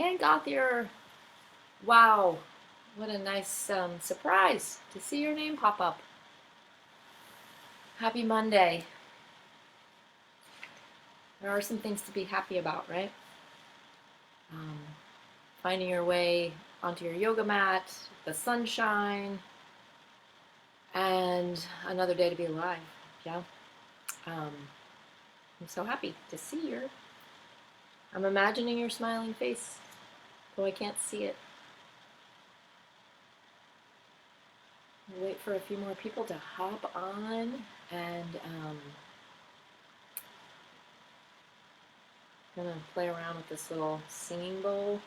And Gothier, wow, what a nice surprise to see your name pop up. Happy Monday. There are some things to be happy about, right? Um, Finding your way onto your yoga mat, the sunshine, and another day to be alive. Yeah. Um, I'm so happy to see you. I'm imagining your smiling face, though I can't see it. I'll wait for a few more people to hop on, and I'm gonna play around with this little singing bowl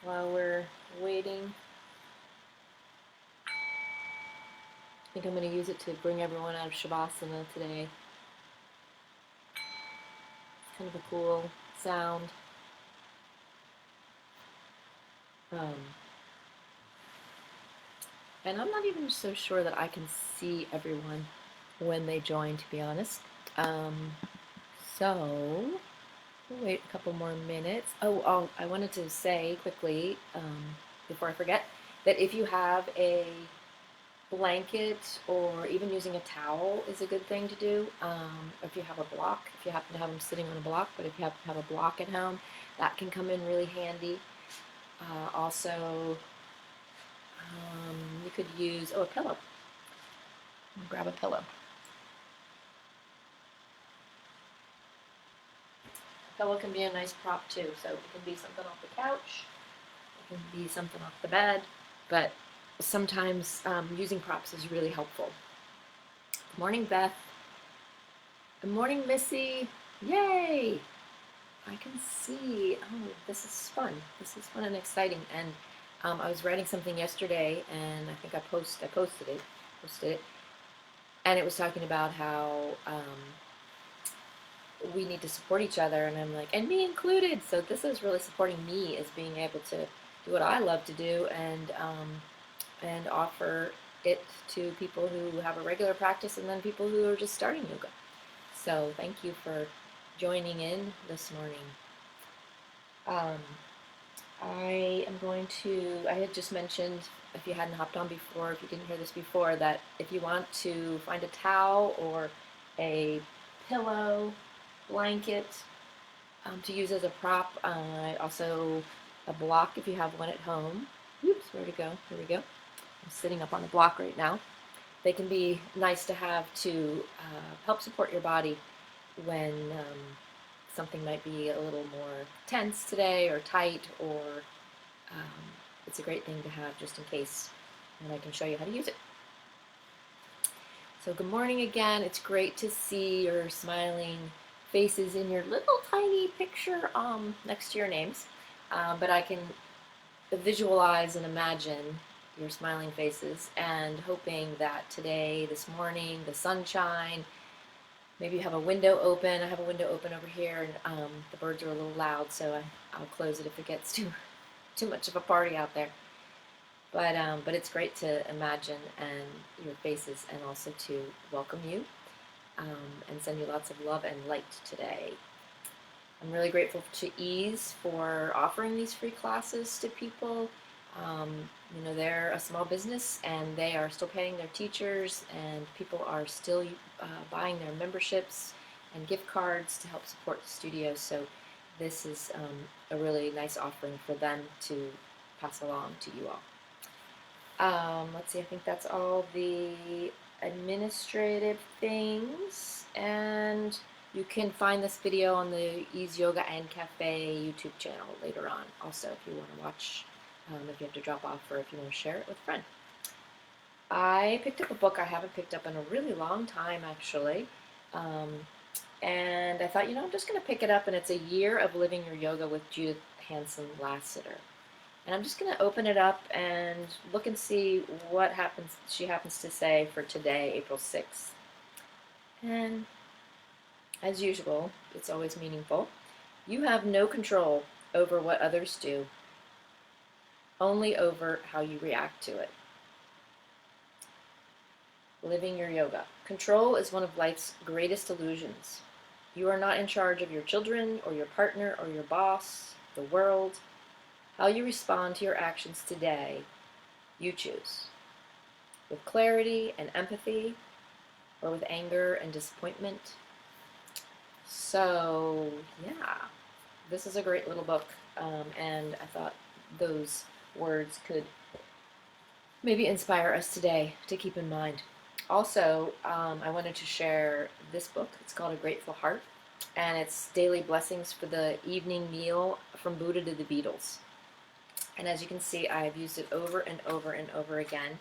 while we're waiting. I think I'm gonna use it to bring everyone out of Shavasana today. It's kind of a cool sound. Um, and I'm not even so sure that I can see everyone when they join, to be honest. So we'll wait a couple more minutes. Oh, I wanted to say quickly, before I forget, that if you have a blanket or even using a towel is a good thing to do. If you have a block, if you happen to have them sitting on a block, but if you happen to have a block at home, that can come in really handy. Also, you could use, a pillow. Grab a pillow. A pillow can be a nice prop too, so it can be something off the couch, it can be something off the bed, but sometimes using props is really helpful. Good morning, Beth. Good morning, Missy. Yay! I can see. Oh, this is fun. This is fun and exciting. And I was writing something yesterday, and I think I posted it, and it was talking about how we need to support each other, and I'm like, and me included. So this is really supporting me as being able to do what I love to do, and offer it to people who have a regular practice, and then people who are just starting yoga. So thank you for joining in this morning. Um, I am going to, I had just mentioned, if you hadn't hopped on before, if you didn't hear this before, that if you want to find a towel or a pillow, blanket to use as a prop, also a block if you have one at home. Oops, where'd it go? Here we go. I'm sitting up on a block right now. They can be nice to have to help support your body when something might be a little more tense today or tight, or it's a great thing to have just in case, and I can show you how to use it. So good morning again. It's great to see your smiling faces in your little tiny picture next to your names, but I can visualize and imagine your smiling faces, and hoping that today, this morning, the sunshine, maybe you have a window open. I have a window open over here, and the birds are a little loud, so I'll close it if it gets too much of a party out there. But it's great to imagine and your faces, and also to welcome you and send you lots of love and light today. I'm really grateful to Ease for offering these free classes to people. They're a small business, and they are still paying their teachers, and people are still buying their memberships and gift cards to help support the studio. So this is a really nice offering for them to pass along to you all. Let's see, I think that's all the administrative things, and you can find this video on the Ease Yoga and Cafe YouTube channel later on, also, if you want to watch, if you have to drop off, or if you want to share it with a friend. I picked up a book I haven't picked up in a really long time, actually, and I thought, I'm just going to pick it up, and it's A Year of Living Your Yoga with Judith Hanson Lassiter. And I'm just going to open it up and look and see what she happens to say for today, April 6th. And as usual, it's always meaningful. You have no control over what others do, only over how you react to it. Living your yoga. Control is one of life's greatest illusions. You are not in charge of your children or your partner or your boss, the world, How you respond to your actions today, you choose. With clarity and empathy, or with anger and disappointment. So, yeah, this is a great little book, and I thought those words could maybe inspire us today to keep in mind. Also, I wanted to share this book. It's called A Grateful Heart, and it's daily blessings for the evening meal from Buddha to the Beatles. And as you can see, I've used it over and over and over again.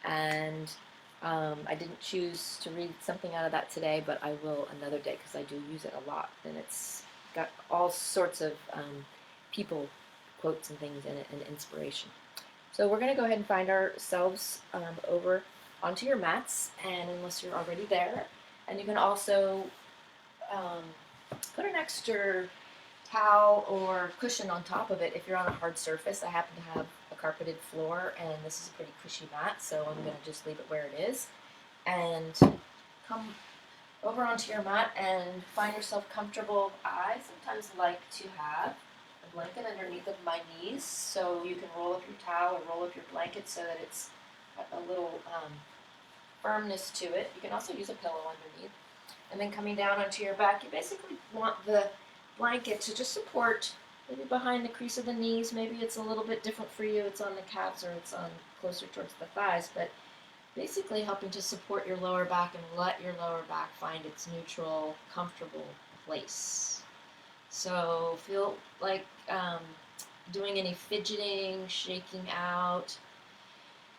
And I didn't choose to read something out of that today, but I will another day because I do use it a lot. And it's got all sorts of people quotes and things in it and inspiration. So we're going to go ahead and find ourselves over onto your mats, and unless you're already there, and you can also um, put an extra towel or cushion on top of it if you're on a hard surface. I happen to have a carpeted floor, and this is a pretty cushy mat, so I'm going to just leave it where it is. And come over onto your mat and find yourself comfortable. I sometimes like to have a blanket underneath of my knees, so you can roll up your towel or roll up your blanket so that it's got a little firmness to it. You can also use a pillow underneath. And then coming down onto your back, you basically want the blanket to just support maybe behind the crease of the knees. Maybe it's a little bit different for you. It's on the calves or it's on closer towards the thighs, but basically helping to support your lower back and let your lower back find its neutral, comfortable place. So feel like doing any fidgeting, shaking out,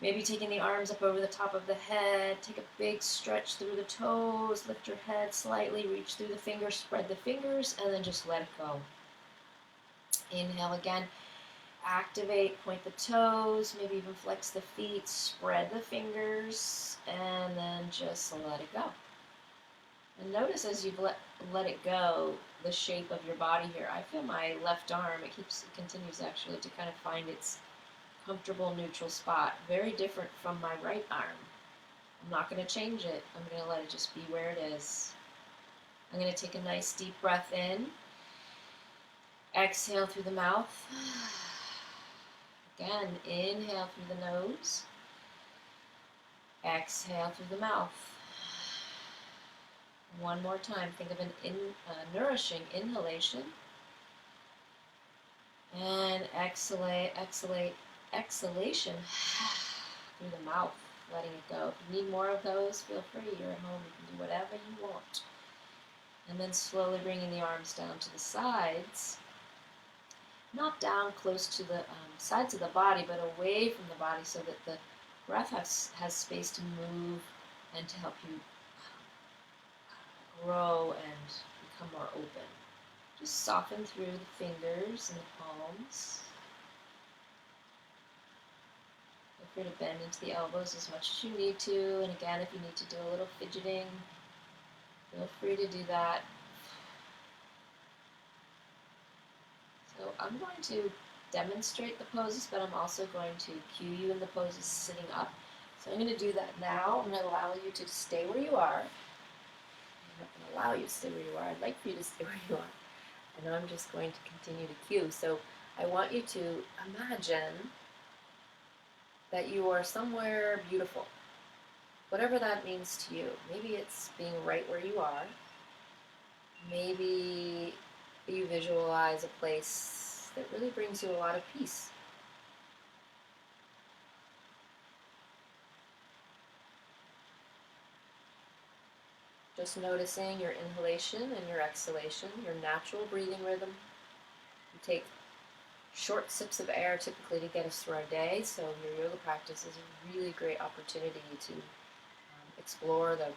maybe taking the arms up over the top of the head, take a big stretch through the toes, lift your head slightly, reach through the fingers, spread the fingers, and then just let it go. Inhale again, activate, point the toes, maybe even flex the feet, spread the fingers, and then just let it go. And notice as you've let it go, the shape of your body here. I feel my left arm, it continues actually to kind of find its comfortable neutral spot. Very different from my right arm. I'm not going to change it. I'm going to let it just be where it is. I'm going to take a nice deep breath in. Exhale through the mouth. Again, inhale through the nose. Exhale through the mouth. One more time. Think of an nourishing inhalation. And exhalation through the mouth, letting it go. If you need more of those, feel free. You're at home. You can do whatever you want. And then slowly bringing the arms down to the sides. Not down close to the sides of the body, but away from the body so that the breath has space to move and to help you grow and become more open. Just soften through the fingers and the palms. Feel free to bend into the elbows as much as you need to. And again, if you need to do a little fidgeting, feel free to do that. So I'm going to demonstrate the poses, but I'm also going to cue you in the poses sitting up. So I'm going to do that now. I'm going to allow you to stay where you are. I'm not going to allow you to stay where you are. I'd like for you to stay where you are. And I'm just going to continue to cue. So I want you to imagine that you are somewhere beautiful, whatever that means to you. Maybe it's being right where you are. Maybe you visualize a place that really brings you a lot of peace. Just noticing your inhalation and your exhalation, your natural breathing rhythm. You take short sips of air typically to get us through our day, so your yoga practice is a really great opportunity to explore the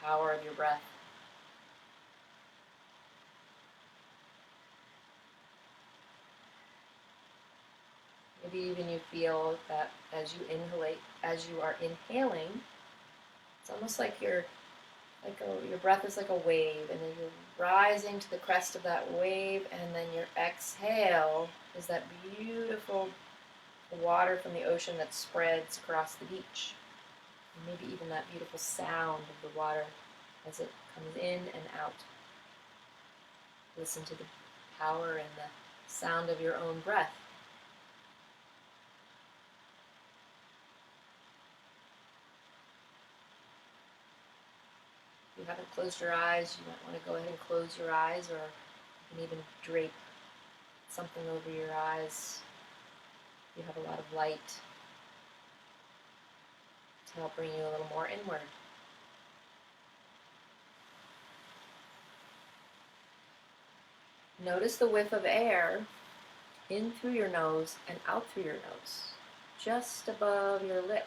power of your breath. Maybe even you feel that as you are inhaling, it's almost like your breath is like a wave, and then you're rising to the crest of that wave, and then your exhale is that beautiful water from the ocean that spreads across the beach. And maybe even that beautiful sound of the water as it comes in and out. Listen to the power and the sound of your own breath. closed your eyes, you might want to go ahead and close your eyes, or you can even drape something over your eyes if you have a lot of light to help bring you a little more inward. Notice the whiff of air in through your nose and out through your nose, just above your lip.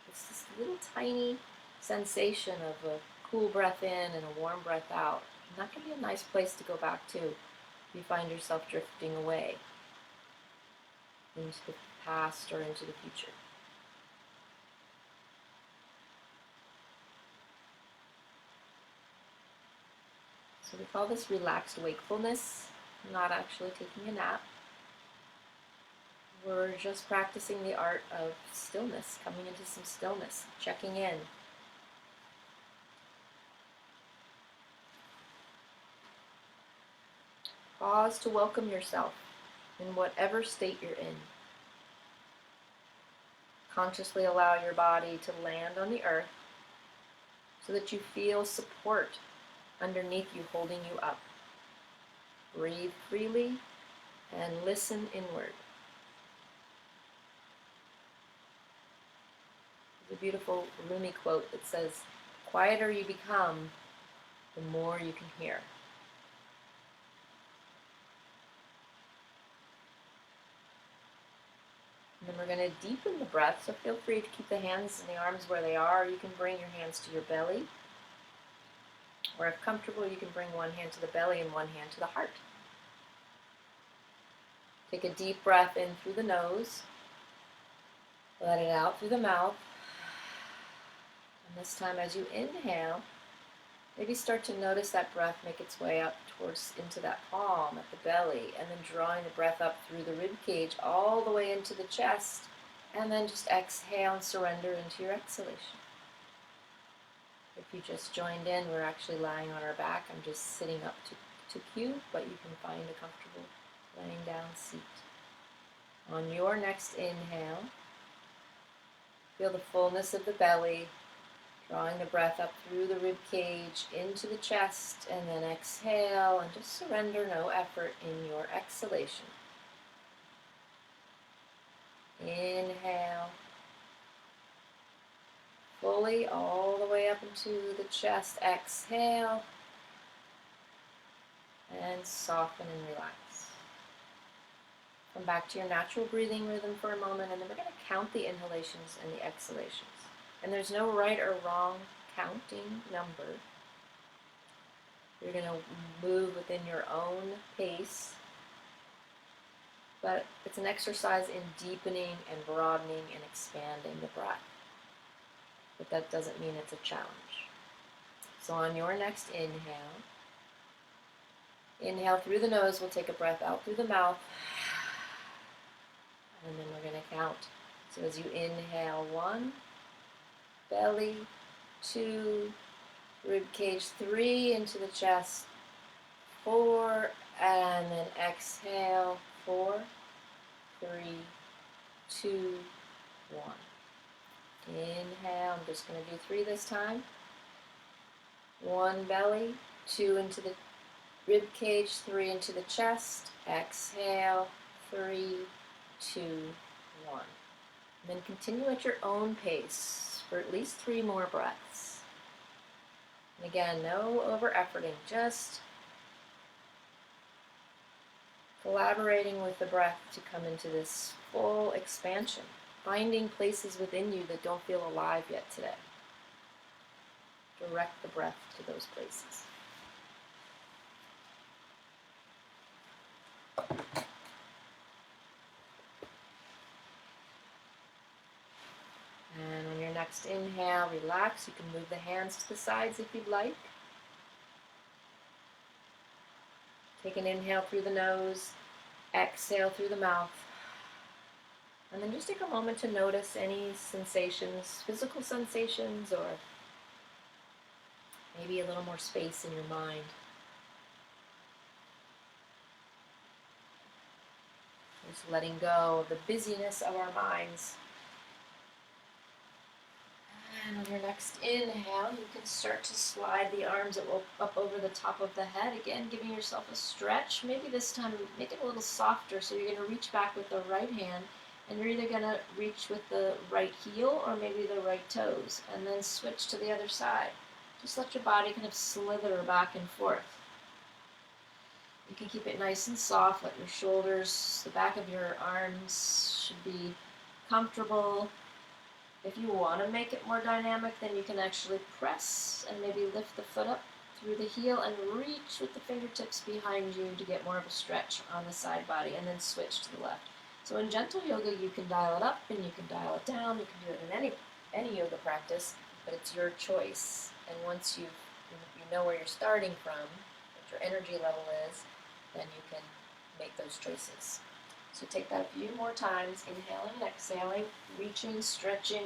It's this little tiny sensation of a cool breath in and a warm breath out. And that can be a nice place to go back to if you find yourself drifting away into the past or into the future. So we call this relaxed wakefulness, not actually taking a nap. We're just practicing the art of stillness, coming into some stillness, checking in. Pause to welcome yourself in whatever state you're in. Consciously allow your body to land on the earth so that you feel support underneath you, holding you up. Breathe freely and listen inward. There's a beautiful Rumi quote that says, "The quieter you become, the more you can hear." And then we're going to deepen the breath, so feel free to keep the hands and the arms where they are. You can bring your hands to your belly. Or if comfortable, you can bring one hand to the belly and one hand to the heart. Take a deep breath in through the nose. Let it out through the mouth. And this time as you inhale, maybe start to notice that breath make its way up towards into that palm at the belly, and then drawing the breath up through the rib cage all the way into the chest, and then just exhale and surrender into your exhalation. If you just joined in, we're actually lying on our back. I'm just sitting up to cue, but you can find a comfortable laying down seat. On your next inhale, feel the fullness of the belly, drawing the breath up through the rib cage into the chest, and then exhale and just surrender, no effort in your exhalation. Inhale, fully all the way up into the chest. Exhale, and soften and relax. Come back to your natural breathing rhythm for a moment, and then we're going to count the inhalations and the exhalations. And there's no right or wrong counting number. You're going to move within your own pace, but it's an exercise in deepening and broadening and expanding the breath. But that doesn't mean it's a challenge. So on your next inhale, inhale through the nose. We'll take a breath out through the mouth, and then we're going to count. So as you inhale, 1, belly, 2, rib cage, 3 into the chest, 4, and then exhale, 4, 3, 2, 1. Inhale, I'm just going to do 3 this time. 1 belly, 2 into the rib cage, 3 into the chest. Exhale, 3, 2, 1. And then continue at your own pace for at least 3 more breaths. And again, no over-efforting, just collaborating with the breath to come into this full expansion, finding places within you that don't feel alive yet today. Direct the breath to those places. And on your next inhale, relax. You can move the hands to the sides if you'd like. Take an inhale through the nose, exhale through the mouth. And then just take a moment to notice any sensations, physical sensations, or maybe a little more space in your mind. Just letting go of the busyness of our minds. And on your next inhale, you can start to slide the arms up over the top of the head. Again, giving yourself a stretch. Maybe this time make it a little softer. So you're going to reach back with the right hand, and you're either going to reach with the right heel or maybe the right toes, and then switch to the other side. Just let your body kind of slither back and forth. You can keep it nice and soft. Let your shoulders, the back of your arms should be comfortable. If you want to make it more dynamic, then you can actually press and maybe lift the foot up through the heel and reach with the fingertips behind you to get more of a stretch on the side body, and then switch to the left. So in gentle yoga, you can dial it up and you can dial it down. You can do it in any yoga practice, but it's your choice. And once you know where you're starting from, what your energy level is, then you can make those choices. So take that a few more times, inhaling and exhaling, reaching, stretching,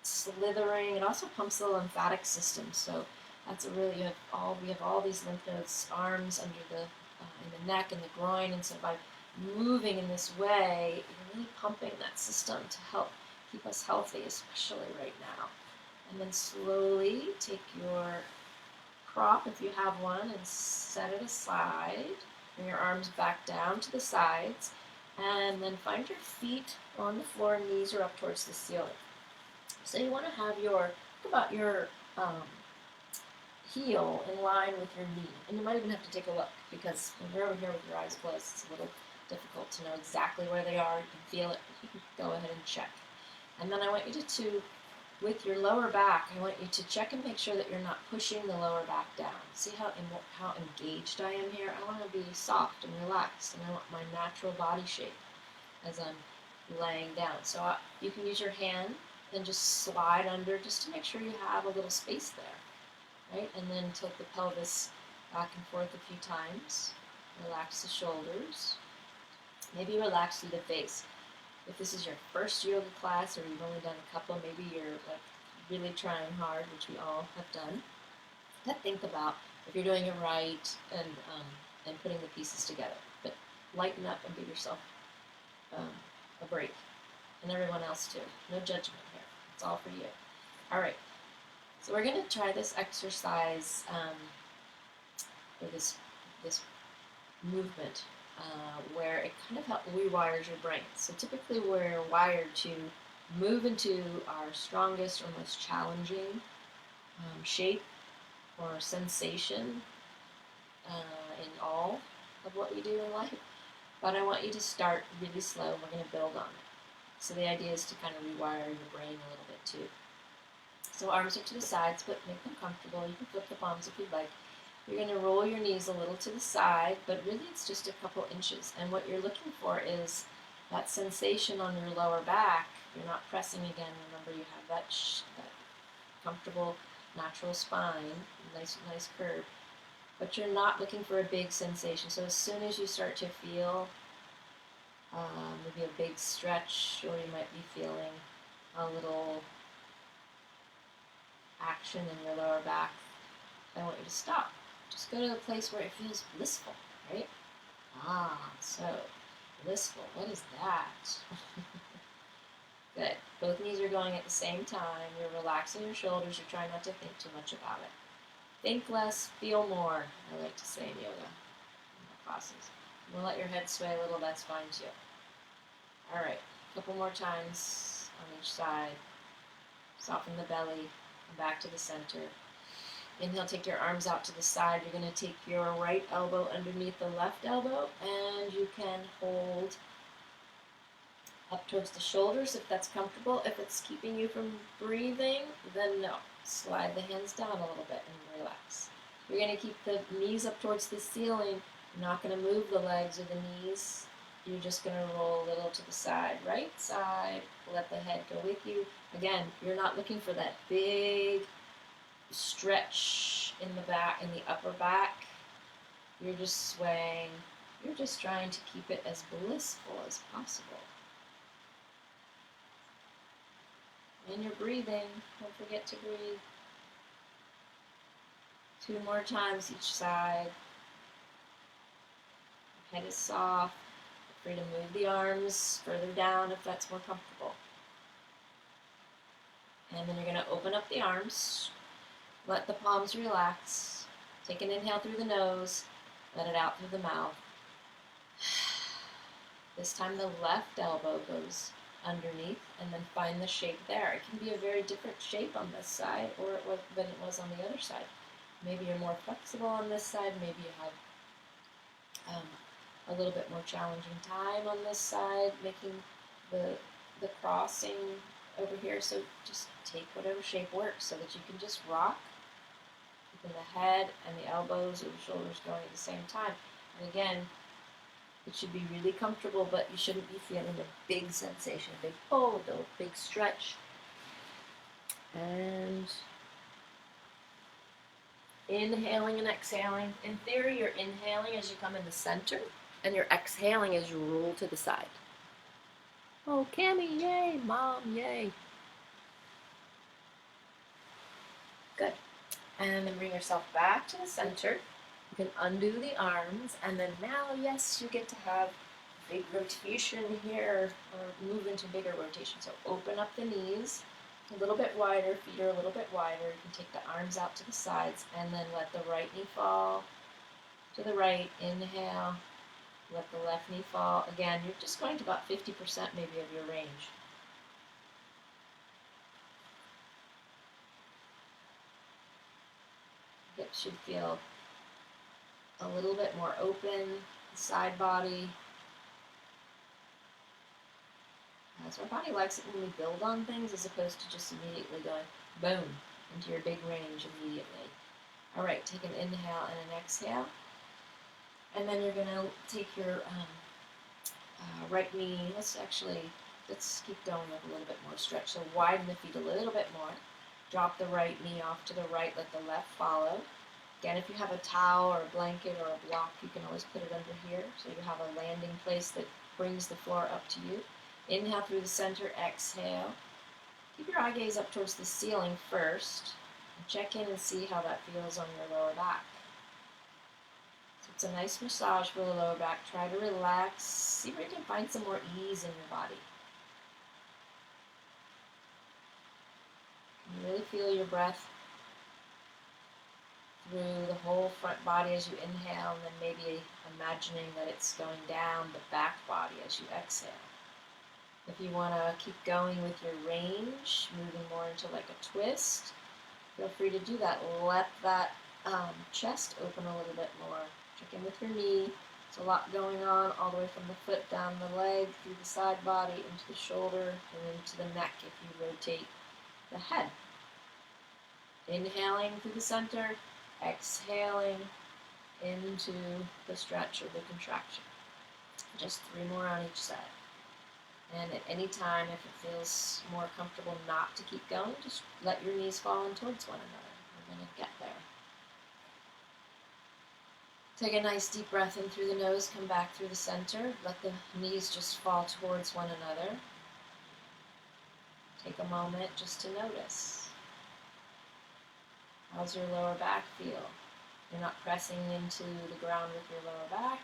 slithering. It also pumps the lymphatic system. So that's a really, we have all these lymph nodes, arms under in the neck and the groin, and so by moving in this way, you're really pumping that system to help keep us healthy, especially right now. And then slowly take your prop, if you have one, and set it aside. Bring your arms back down to the sides, and then find your feet on the floor, knees are up towards the ceiling. So you want to have your heel in line with your knee, and you might even have to take a look, because when you're over here with your eyes closed, it's a little difficult to know exactly where they are. You can feel it, but you can go ahead and check. And then I want you to with your lower back, I want you to check and make sure that you're not pushing the lower back down. See how engaged I am here? I want to be soft and relaxed, and I want my natural body shape as I'm laying down. So you can use your hand and just slide under just to make sure you have a little space there, right? And then tilt the pelvis back and forth a few times. Relax the shoulders. Maybe relax through the face. If this is your first yoga class, or you've only done a couple, maybe you're like really trying hard, which we all have done, think about if you're doing it right, and putting the pieces together. But lighten up and give yourself a break, and everyone else too. No judgment here. It's all for you. All right. So we're going to try this exercise or this movement. Where it kind of rewires your brain. So typically we're wired to move into our strongest or most challenging shape or sensation in all of what we do in life. But I want you to start really slow. We're going to build on it. So the idea is to kind of rewire your brain a little bit too. So arms are to the sides, but make them comfortable. You can flip the palms if you'd like. You're going to roll your knees a little to the side, but really it's just a couple inches. And what you're looking for is that sensation on your lower back. You're not pressing again. Remember, you have that comfortable, natural spine, nice curve. But you're not looking for a big sensation. So as soon as you start to feel maybe a big stretch, or you might be feeling a little action in your lower back, I want you to stop. Just go to a place where it feels blissful, right? So blissful. What is that? Good. Both knees are going at the same time. You're relaxing your shoulders. You're trying not to think too much about it. Think less, feel more, I like to say in yoga, in my classes. You want to let your head sway a little, that's fine too. All right, a couple more times on each side. Soften the belly and back to the center. Inhale, take your arms out to the side. You're going to take your right elbow underneath the left elbow, and you can hold up towards the shoulders if that's comfortable. If it's keeping you from breathing, then no. Slide the hands down a little bit and relax. You're going to keep the knees up towards the ceiling. You're not going to move the legs or the knees. You're just going to roll a little to the side. Right side. Let the head go with you. Again, you're not looking for that big stretch in the back, in the upper back. You're just swaying. You're just trying to keep it as blissful as possible. And you're breathing. Don't forget to breathe. 2 more times each side. Head is soft. Feel free to move the arms further down if that's more comfortable. And then you're going to open up the arms, let the palms relax, take an inhale through the nose, let it out through the mouth. This time the left elbow goes underneath, and then find the shape there. It can be a very different shape on this side than it was on the other side. Maybe you're more flexible on this side, maybe you have a little bit more challenging time on this side, making the crossing over here. So just take whatever shape works so that you can just rock, keeping the head and the elbows or the shoulders going at the same time. And again, it should be really comfortable, but you shouldn't be feeling a big sensation, a big pull, a big stretch. And inhaling and exhaling. In theory, you're inhaling as you come in the center, and you're exhaling as you roll to the side. Oh, Cammy, yay! Mom, yay! Good. And then bring yourself back to the center. You can undo the arms, and then now, yes, you get to have big rotation here, or move into bigger rotation. So open up the knees, a little bit wider, feet are a little bit wider. You can take the arms out to the sides, and then let the right knee fall to the right. Inhale, let the left knee fall. Again, you're just going to about 50% maybe of your range. Hips should feel a little bit more open, the side body. So our body likes it when we build on things as opposed to just immediately going boom into your big range immediately. All right, take an inhale and an exhale. And then you're going to take your right knee. Let's keep going with a little bit more stretch. So widen the feet a little bit more. Drop the right knee off to the right, let the left follow. Again, if you have a towel or a blanket or a block, you can always put it under here so you have a landing place that brings the floor up to you. Inhale through the center, exhale. Keep your eye gaze up towards the ceiling first, and check in and see how that feels on your lower back. So it's a nice massage for the lower back. Try to relax. See where you can find some more ease in your body. Can you really feel your breath through the whole front body as you inhale, and then maybe imagining that it's going down the back body as you exhale. If you want to keep going with your range, moving more into like a twist, feel free to do that. Let that chest open a little bit more. Check in with your knee. There's a lot going on all the way from the foot down the leg, through the side body, into the shoulder, and into the neck if you rotate the head. Inhaling through the center, exhaling into the stretch or the contraction. Just 3 more on each side. And at any time, if it feels more comfortable not to keep going, just let your knees fall in towards one another. We're going to get there. Take a nice deep breath in through the nose, come back through the center. Let the knees just fall towards one another. Take a moment just to notice. How's your lower back feel? You're not pressing into the ground with your lower back.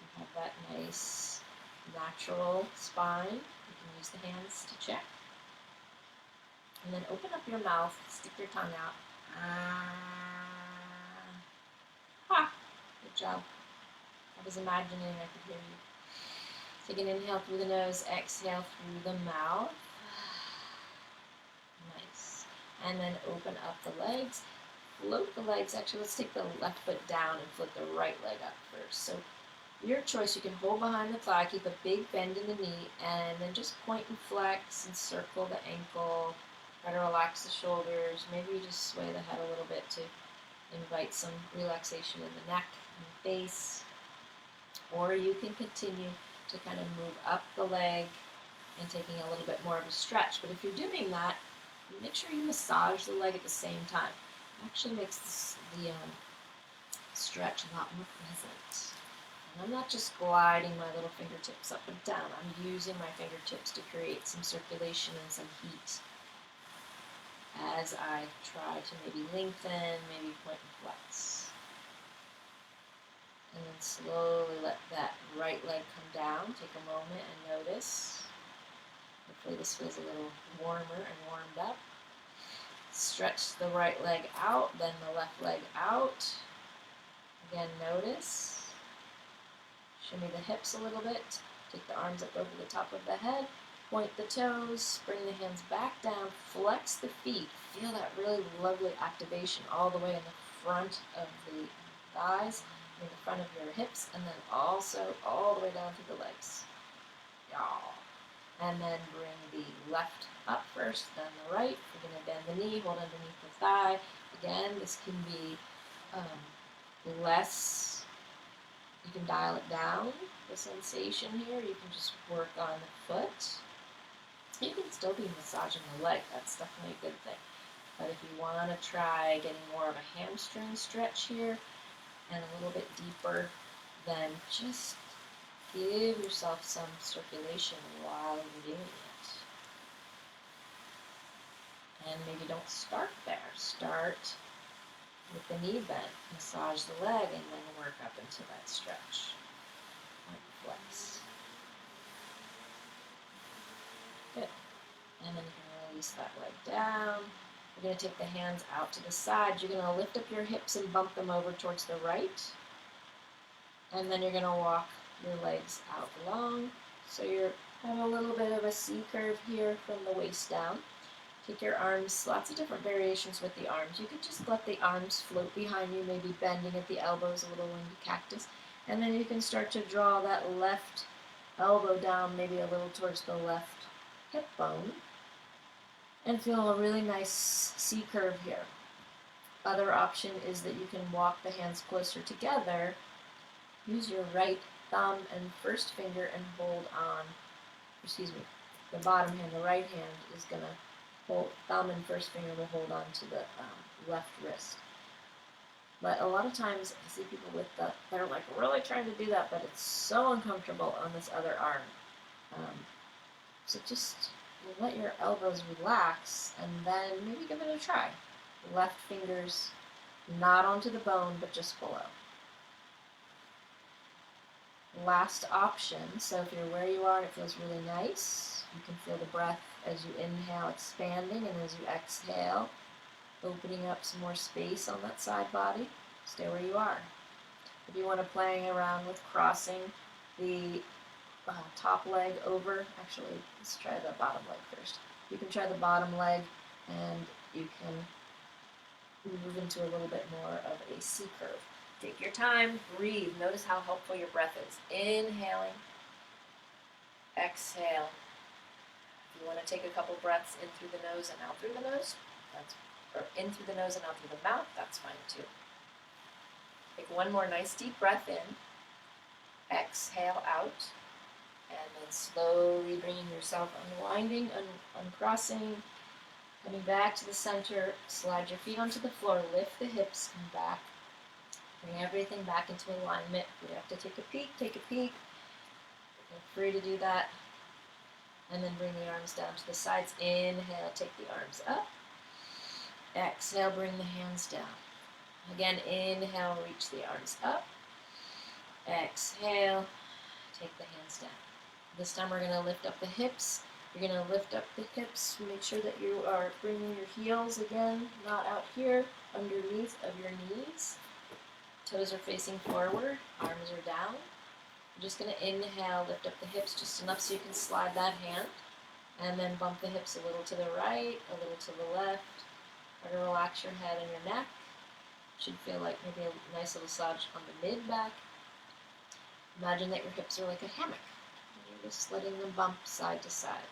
You have that nice natural spine. You can use the hands to check. And then open up your mouth, stick your tongue out. Ha! Good job. I was imagining I could hear you. Take an inhale through the nose, exhale through the mouth. Nice. And then open up the legs. Float the legs. Actually, let's take the left foot down and flip the right leg up first. So your choice, you can hold behind the thigh, keep a big bend in the knee, and then just point and flex and circle the ankle. Try to relax the shoulders. Maybe you just sway the head a little bit to invite some relaxation in the neck and the face. Or you can continue to kind of move up the leg and taking a little bit more of a stretch. But if you're doing that, make sure you massage the leg at the same time. It actually makes the stretch a lot more pleasant. And I'm not just gliding my little fingertips up and down. I'm using my fingertips to create some circulation and some heat as I try to maybe lengthen, maybe point and flex. And then slowly let that right leg come down. Take a moment and notice. Hopefully this feels a little warmer and warmed up. Stretch the right leg out, then the left leg out. Again, notice. Shimmy the hips a little bit. Take the arms up over the top of the head. Point the toes. Bring the hands back down. Flex the feet. Feel that really lovely activation all the way in the front of the thighs, in the front of your hips, and then also all the way down to the legs. Y'all. And then bring the left up first, then the right. We're going to bend the knee, hold underneath the thigh. Again, this can be less, you can dial it down, the sensation here. You can just work on the foot. You can still be massaging the leg. That's definitely a good thing. But if you want to try getting more of a hamstring stretch here and a little bit deeper, then just give yourself some circulation while you're doing it. And maybe don't start there. Start with the knee bent. Massage the leg and then work up into that stretch. And flex. Good. And then you can release that leg down. You're going to take the hands out to the side. You're going to lift up your hips and bump them over towards the right. And then you're going to walk your legs out long. So you're having a little bit of a C curve here from the waist down. Take your arms, lots of different variations with the arms. You can just let the arms float behind you, maybe bending at the elbows, a little winged cactus. And then you can start to draw that left elbow down, maybe a little towards the left hip bone. And feel a really nice C curve here. Other option is that you can walk the hands closer together. Use your right thumb and first finger and hold on, the bottom hand, the right hand is going to hold, thumb and first finger will hold on to the left wrist. But a lot of times I see people with they're like really trying to do that, but it's so uncomfortable on this other arm. So just let your elbows relax and then maybe give it a try. Left fingers not onto the bone, but just below. Last option, so if you're where you are and it feels really nice, you can feel the breath as you inhale expanding and as you exhale opening up some more space on that side body. Stay where you are. If you want to play around with crossing the top leg over, actually let's try the bottom leg first. You can try the bottom leg and you can move into a little bit more of a C curve. Take your time, breathe. Notice how helpful your breath is. Inhaling, exhale. If you want to take a couple breaths in through the nose and out through the nose, or in through the nose and out through the mouth, that's fine too. Take one more nice deep breath in, exhale out, and then slowly bringing yourself unwinding, uncrossing, coming back to the center. Slide your feet onto the floor, lift the hips, come back. Bring everything back into alignment. If you have to take a peek, take a peek. Feel free to do that. And then bring the arms down to the sides. Inhale, take the arms up. Exhale, bring the hands down. Again, inhale, reach the arms up. Exhale, take the hands down. This time we're going to lift up the hips. You're going to lift up the hips. Make sure that you are bringing your heels again, not out here, underneath of your knees. Toes are facing forward, arms are down. You're just going to inhale, lift up the hips just enough so you can slide that hand. And then bump the hips a little to the right, a little to the left. Try to relax your head and your neck. Should feel like maybe a nice little massage on the mid-back. Imagine that your hips are like a hammock. And you're just letting them bump side to side.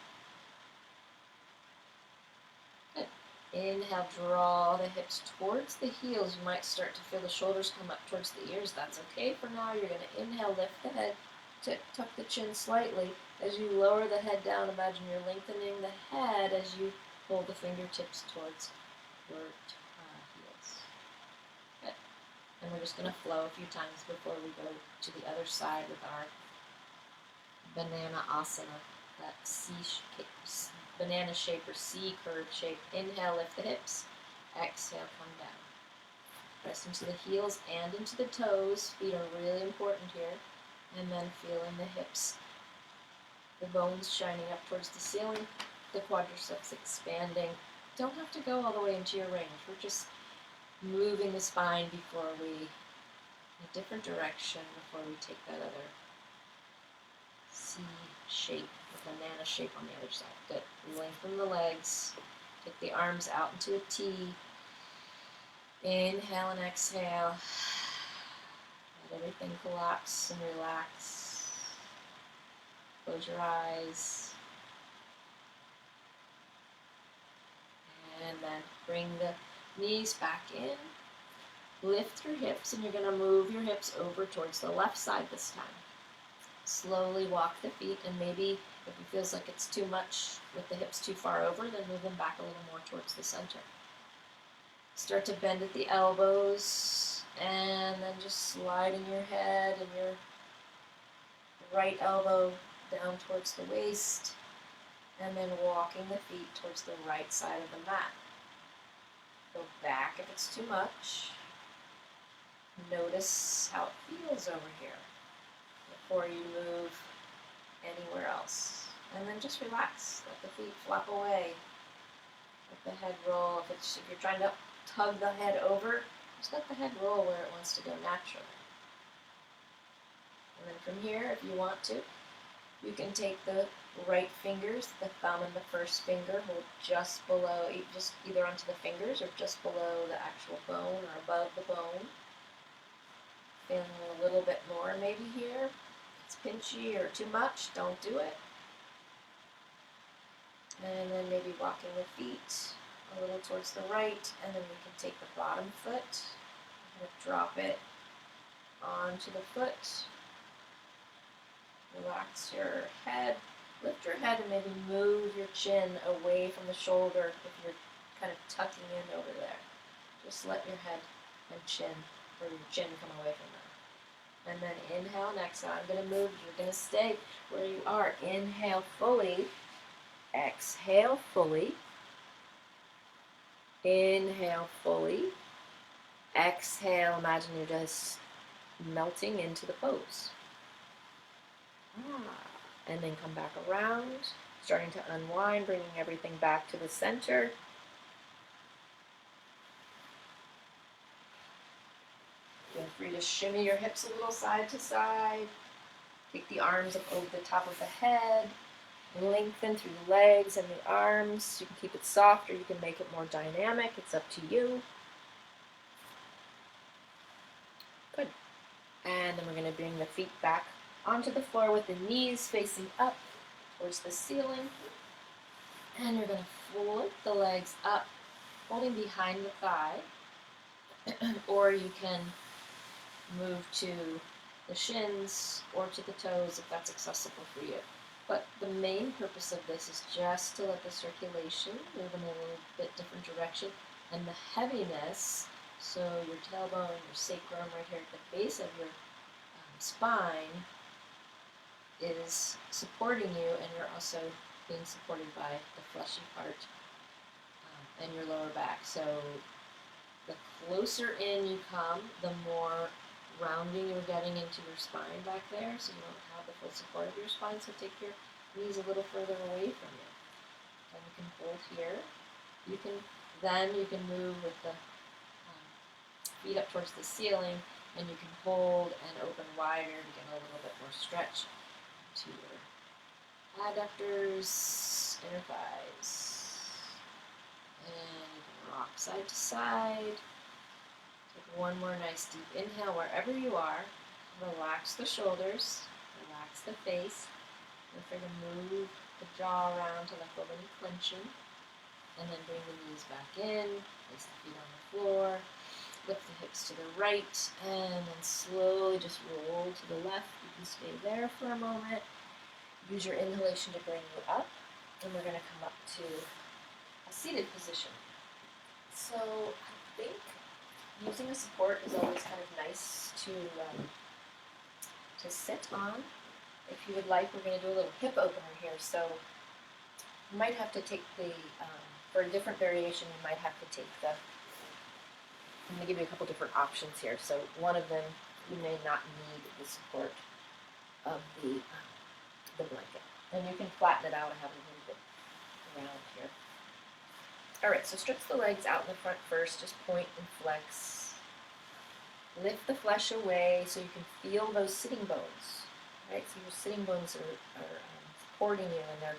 Good. Inhale, draw the hips towards the heels. You might start to feel the shoulders come up towards the ears. That's okay for now. You're going to inhale, lift the head, tuck the chin slightly. As you lower the head down, imagine you're lengthening the head as you pull the fingertips towards your heels. Good. And we're just going to flow a few times before we go to the other side with our banana asana, that banana shape or C curve shape. Inhale, lift the hips. Exhale, come down. Press into the heels and into the toes. Feet are really important here. And then feeling the hips, the bones shining up towards the ceiling, the quadriceps expanding, don't have to go all the way into your range. We're just moving the spine before we, in a different direction before we take that other C shape, with a banana shape on the other side. Good. Lengthen the legs. Take the arms out into a T. Inhale and exhale. Let everything collapse and relax. Close your eyes. And then bring the knees back in. Lift your hips, and you're going to move your hips over towards the left side this time. Slowly walk the feet, and maybe if it feels like it's too much with the hips too far over, then move them back a little more towards the center. Start to bend at the elbows, and then just sliding your head and your right elbow down towards the waist, and then walking the feet towards the right side of the mat. Go back if it's too much. Notice how it feels over here before you move anywhere else. And then just relax. Let the feet flop away. Let the head roll. If you're trying to tug the head over, just let the head roll where it wants to go naturally. And then from here, if you want to, you can take the right fingers, the thumb and the first finger, hold just below, just either onto the fingers or just below the actual bone or above the bone. Feeling a little bit more maybe here. If it's pinchy or too much, don't do it. And then maybe walking the feet a little towards the right, and then we can take the bottom foot and drop it onto the foot. Relax your head. Lift your head and maybe move your chin away from the shoulder if you're kind of tucking in over there. Just let your head and chin, or your chin, come away from that. And then inhale and exhale. I'm going to move. You're going to stay where you are. Inhale fully. Exhale fully. Inhale fully. Exhale. Imagine you're just melting into the pose. And then come back around, starting to unwind, bringing everything back to the center. Feel free to shimmy your hips a little side to side. Take the arms up over the top of the head. Lengthen through the legs and the arms. You can keep it soft or you can make it more dynamic. It's up to you. Good. And then we're going to bring the feet back onto the floor with the knees facing up towards the ceiling. And you're going to float the legs up, holding behind the thigh. Or you can move to the shins or to the toes if that's accessible for you. But the main purpose of this is just to let the circulation move in a little bit different direction, and the heaviness, so your tailbone, your sacrum right here at the base of your spine, is supporting you, and you're also being supported by the fleshy part and your lower back. So the closer in you come, the more rounding you're getting into your spine back there, so you don't have the full support of your spine. So take your knees a little further away from you. And you can hold here. You can move with the feet up towards the ceiling, and you can hold and open wider to get a little bit more stretch to your adductors, inner thighs. And you can rock side to side. Take one more nice deep inhale wherever you are. Relax the shoulders, relax the face. Don't forget to move the jaw around to let go of any clenching. And then bring the knees back in, place the feet on the floor, lift the hips to the right, and then slowly just roll to the left. You can stay there for a moment. Use your inhalation to bring you up, and we're going to come up to a seated position. So I think using a support is always kind of nice to sit on. If you would like, we're going to do a little hip opener here. So you might have to take the, for a different variation, you might have to take the, I'm going to give you a couple different options here. So one of them, you may not need the support of the blanket. And you can flatten it out and have it a little bit around here. All right, so stretch the legs out in the front first, just point and flex. Lift the flesh away so you can feel those sitting bones, right? So your sitting bones are supporting you, and they're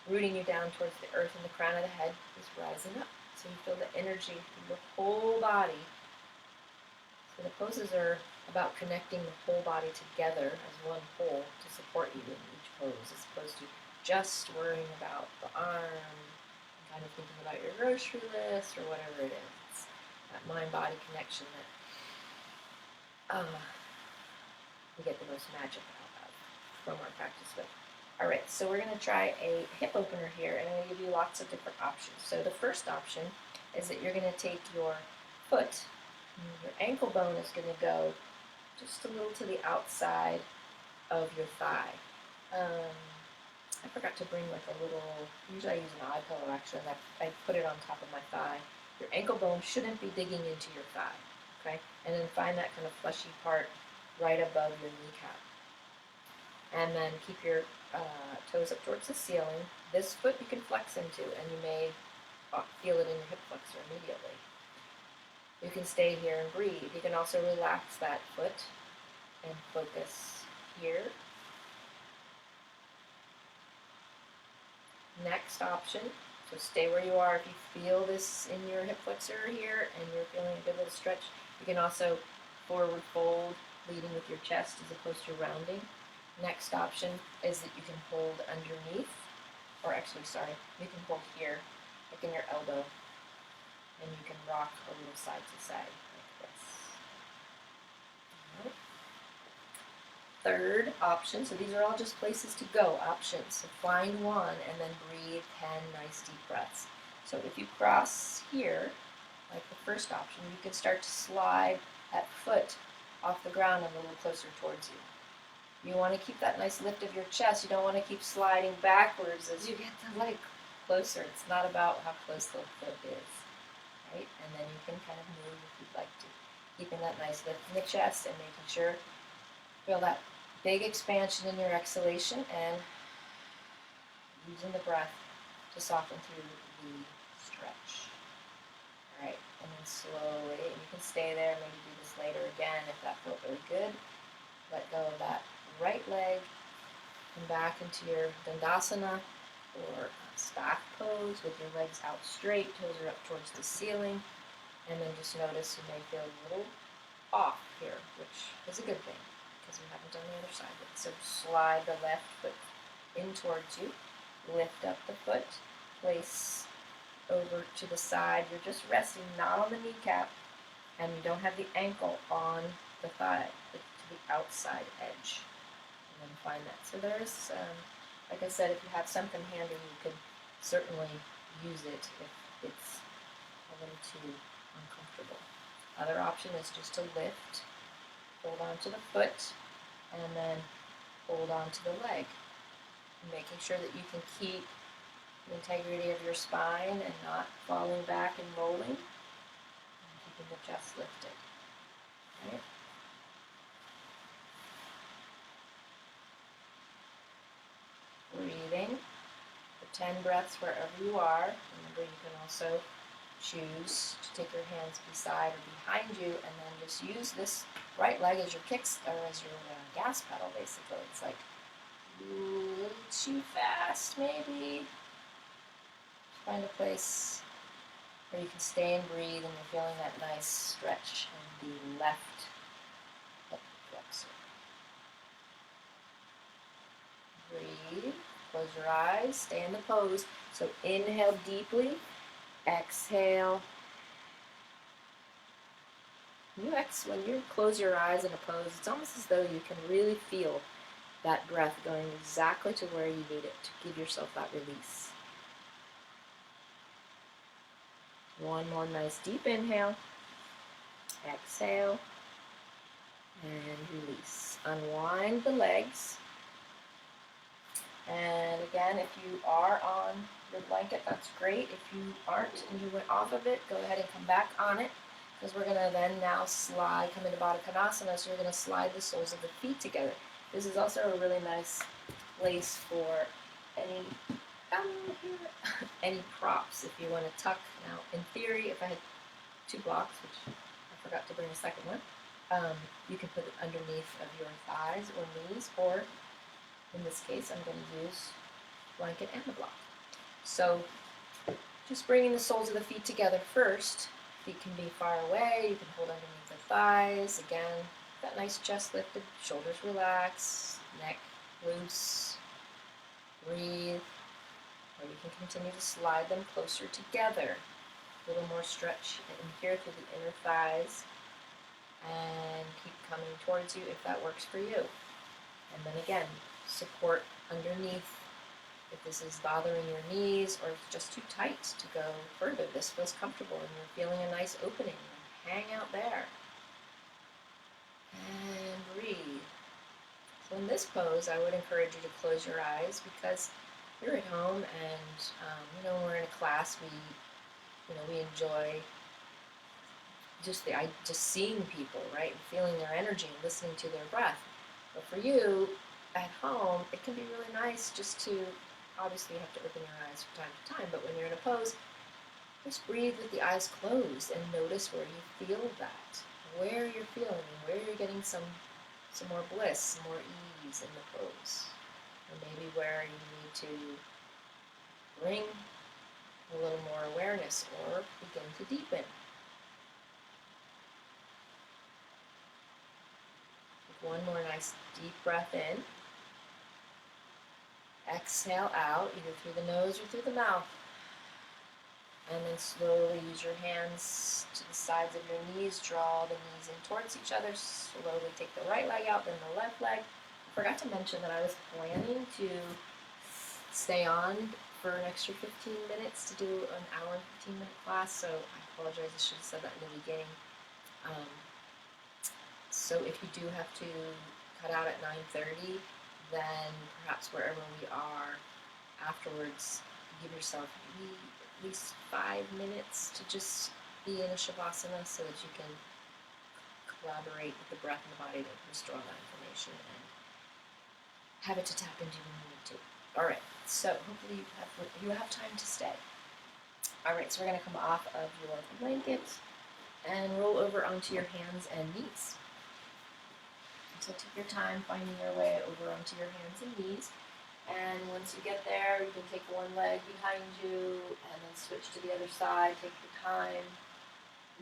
rooting you down towards the earth, and the crown of the head is rising up. So you feel the energy through the whole body. So the poses are about connecting the whole body together as one whole to support you in each pose, as opposed to just worrying about the arm, kind of thinking about your grocery list or whatever it is. It's that mind-body connection that we get the most magic out of from our practice with. All right, so we're going to try a hip opener here, and I'm going to give you lots of different options. So the first option is that you're going to take your foot, and your ankle bone is going to go just a little to the outside of your thigh. I forgot to bring like a little, usually I use an eye pillow actually, and I put it on top of my thigh. Your ankle bone shouldn't be digging into your thigh, okay? And then find that kind of fleshy part right above your kneecap. And then keep your toes up towards the ceiling. This foot you can flex into, and you may feel it in your hip flexor immediately. You can stay here and breathe. You can also relax that foot and focus here. Next option, so stay where you are. If you feel this in your hip flexor here and you're feeling a good little stretch, you can also forward fold, leading with your chest as opposed to rounding. Next option is that you can hold underneath, or actually, sorry, you can hold here, like in your elbow, and you can rock a little side to side like this. All right. Third option, so these are all just places to go, options. So find one and then breathe 10 nice deep breaths. So if you cross here, like the first option, you can start to slide that foot off the ground a little closer towards you. You want to keep that nice lift of your chest. You don't want to keep sliding backwards as you get the leg closer. It's not about how close the foot is, right? And then you can kind of move if you'd like to, keeping that nice lift in the chest and making sure, feel that big expansion in your exhalation and using the breath to soften through the stretch. All right, and then slowly, and you can stay there, maybe do this later again if that felt really good. Let go of that right leg and back into your Dandasana or staff pose with your legs out straight, toes are up towards the ceiling, and then just notice you may feel a little off here, which is a good thing because we haven't done the other side yet. So slide the left foot in towards you, lift up the foot, place over to the side. You're just resting not on the kneecap, and you don't have the ankle on the thigh, but to the outside edge. And then find that. So there's, like I said, if you have something handy, you can certainly use it if it's a little too uncomfortable. Other option is just to lift, hold on to the foot, and then hold on to the leg, making sure that you can keep the integrity of your spine and not falling back and rolling, and keeping the chest lifted. Right? Breathing for 10 breaths wherever you are. Remember, you can also choose to take your hands beside or behind you, and then just use this right leg as your kicks or as your gas pedal. Basically, it's like a little too fast, maybe. Find a place where you can stay and breathe, and you're feeling that nice stretch in the left hip flexor. Breathe. Close your eyes. Stay in the pose. So inhale deeply. Exhale. When you close your eyes in a pose, it's almost as though you can really feel that breath going exactly to where you need it to give yourself that release. One more nice deep inhale. Exhale. And release. Unwind the legs. And again, if you are on your blanket, that's great. If you aren't and you went off of it, go ahead and come back on it, because we're going to then now slide, come into Baddha Konasana, so you're going to slide the soles of the feet together. This is also a really nice place for any props if you want to tuck. Now, in theory, if I had 2 blocks, which I forgot to bring a second one, you can put it underneath of your thighs or knees, or in this case, I'm going to use blanket and the block. So just bringing the soles of the feet together first. Feet can be far away. You can hold underneath the thighs. Again, that nice chest lifted, shoulders relax, neck loose. Breathe. Or you can continue to slide them closer together. A little more stretch in here through the inner thighs. And keep coming towards you if that works for you. And then again, support underneath if this is bothering your knees or if it's just too tight to go further. This feels comfortable and you're feeling a nice opening. Hang out there. And breathe. So in this pose, I would encourage you to close your eyes because you're at home and when we're in a class, we enjoy just seeing people, right, and feeling their energy and listening to their breath. But for you, at home, it can be really nice just to, obviously you have to open your eyes from time to time, but when you're in a pose, just breathe with the eyes closed and notice where you feel that, where you're feeling, where you're getting some more bliss, some more ease in the pose. Or maybe where you need to bring a little more awareness or begin to deepen. One more nice deep breath in. Exhale out, either through the nose or through the mouth. And then slowly use your hands to the sides of your knees. Draw the knees in towards each other. Slowly take the right leg out, then the left leg. I forgot to mention that I was planning to stay on for an extra 15 minutes to do an hour and 15-minute class, so I apologize, I should have said that in the beginning. So if you do have to cut out at 9:30, then perhaps wherever we are afterwards, give yourself at least 5 minutes to just be in a shavasana so that you can collaborate with the breath and the body to restore that information and have it to tap into when you need to. All right, so hopefully you have time to stay. All right, so we're going to come off of your blanket and roll over onto your hands and knees. So take your time finding your way over onto your hands and knees. And once you get there, you can take one leg behind you and then switch to the other side. Take your time.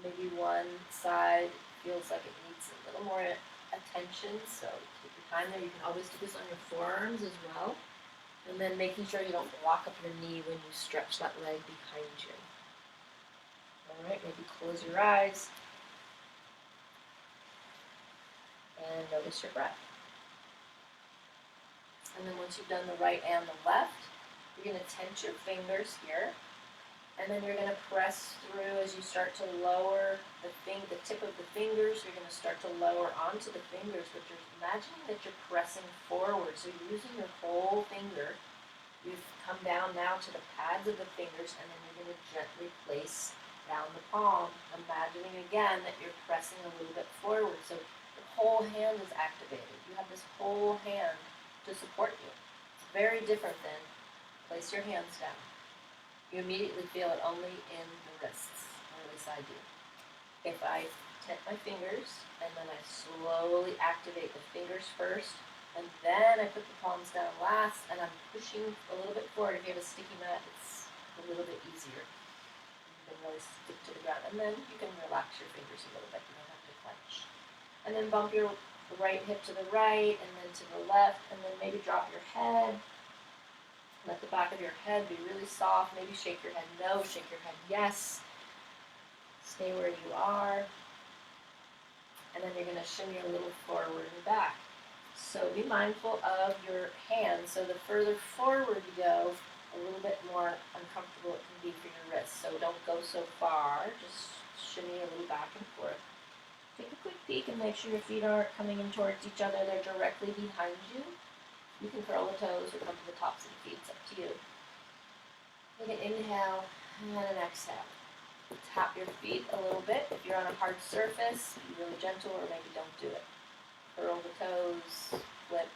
Maybe one side feels like it needs a little more attention, so take your time there. You can always do this on your forearms as well. And then making sure you don't block up your knee when you stretch that leg behind you. All right, maybe close your eyes. And notice your breath. And then once you've done the right and the left, you're going to tense your fingers here. And then you're going to press through as you start to lower the tip of the fingers. You're going to start to lower onto the fingers, but you're imagining that you're pressing forward. So you're using your whole finger. You've come down now to the pads of the fingers, and then you're going to gently place down the palm, imagining again that you're pressing a little bit forward. So the whole hand is activated. You have this whole hand to support you. It's very different than place your hands down. You immediately feel it only in the wrists, or at least I do. If I tent my fingers, and then I slowly activate the fingers first, and then I put the palms down last, and I'm pushing a little bit forward. If you have a sticky mat, it's a little bit easier. You can really stick to the ground, and then you can relax your fingers a little bit. You don't have to clench. And then bump your right hip to the right, and then to the left, and then maybe drop your head. Let the back of your head be really soft. Maybe shake your head no, shake your head yes. Stay where you are. And then you're going to shimmy a little forward and back. So be mindful of your hands. So the further forward you go, a little bit more uncomfortable it can be for your wrists. So don't go so far. Just shimmy a little back and forth. Take a quick peek and make sure your feet aren't coming in towards each other. They're directly behind you. You can curl the toes or come to the tops of the feet. It's up to you. Take an inhale and an exhale. Tap your feet a little bit. If you're on a hard surface, be really gentle, or maybe don't do it. Curl the toes, flip,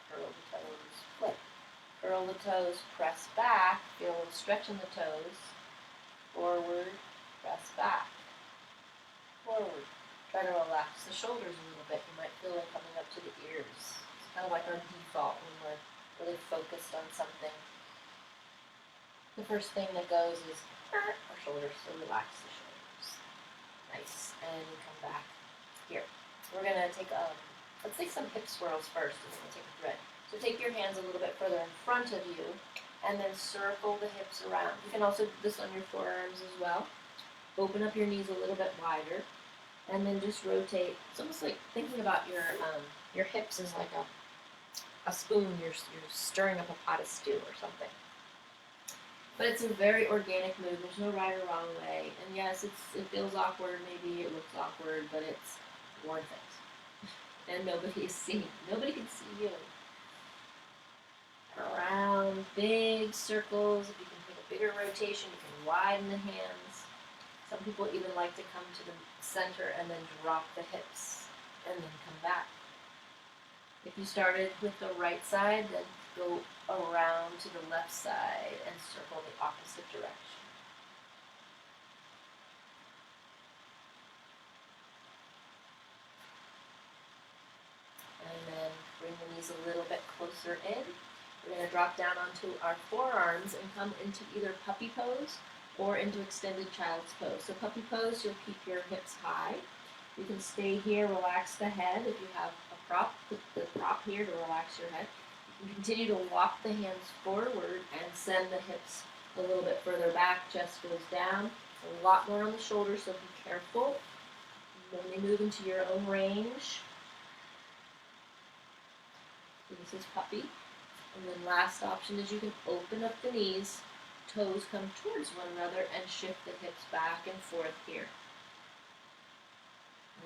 curl the toes, flip. Curl the toes, press back, feel a little stretch in the toes, forward, press back, forward. Try to relax the shoulders a little bit. You might feel it coming up to the ears. It's kind of like our default when we're really focused on something. The first thing that goes is our shoulders, so relax the shoulders. Nice, and come back here. We're going to take, let's take some hip swirls first, and then we'll take a thread. So take your hands a little bit further in front of you, and then circle the hips around. You can also do this on your forearms as well. Open up your knees a little bit wider, and then just rotate. It's almost like thinking about your hips as like a spoon. You're stirring up a pot of stew or something. But it's a very organic move. There's no right or wrong way. And yes, it feels awkward. Maybe it looks awkward, but it's worth it. And nobody is seeing. Nobody can see you. Around big circles. If you can take a bigger rotation, you can widen the hands. Some people even like to come to the center and then drop the hips and then come back. If you started with the right side, then go around to the left side and circle the opposite direction. And then bring the knees a little bit closer in. We're going to drop down onto our forearms and come into either puppy pose or into extended child's pose. So puppy pose, you'll keep your hips high. You can stay here, relax the head. If you have a prop, put the prop here to relax your head. You can continue to walk the hands forward and send the hips a little bit further back. Chest goes down. A lot more on the shoulders, so be careful. When they move into your own range. So this is puppy. And then last option is you can open up the knees, toes come towards one another, and shift the hips back and forth here.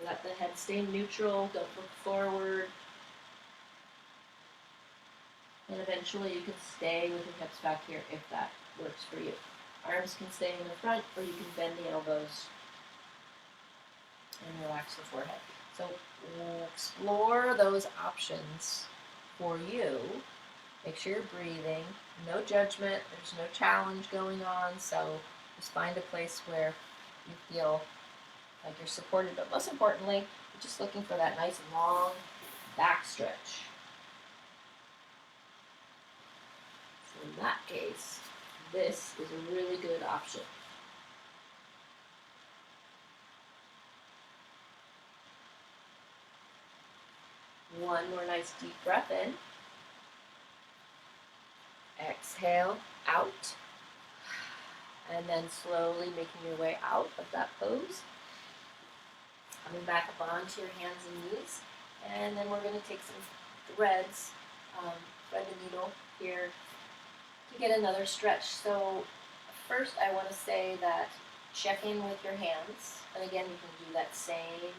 Let the head stay neutral, don't look forward. And eventually you can stay with your hips back here if that works for you. Arms can stay in the front, or you can bend the elbows and relax the forehead. So we'll explore those options for you. Make sure you're breathing. No judgment. There's no challenge going on. So just find a place where you feel like you're supported. But most importantly, you're just looking for that nice long back stretch. So in that case, this is a really good option. One more nice deep breath in. Exhale out, and then slowly making your way out of that pose. Coming back up onto your hands and knees, and then we're going to take some threads, thread the needle here to get another stretch. So first I want to say that check in with your hands, and again you can do that same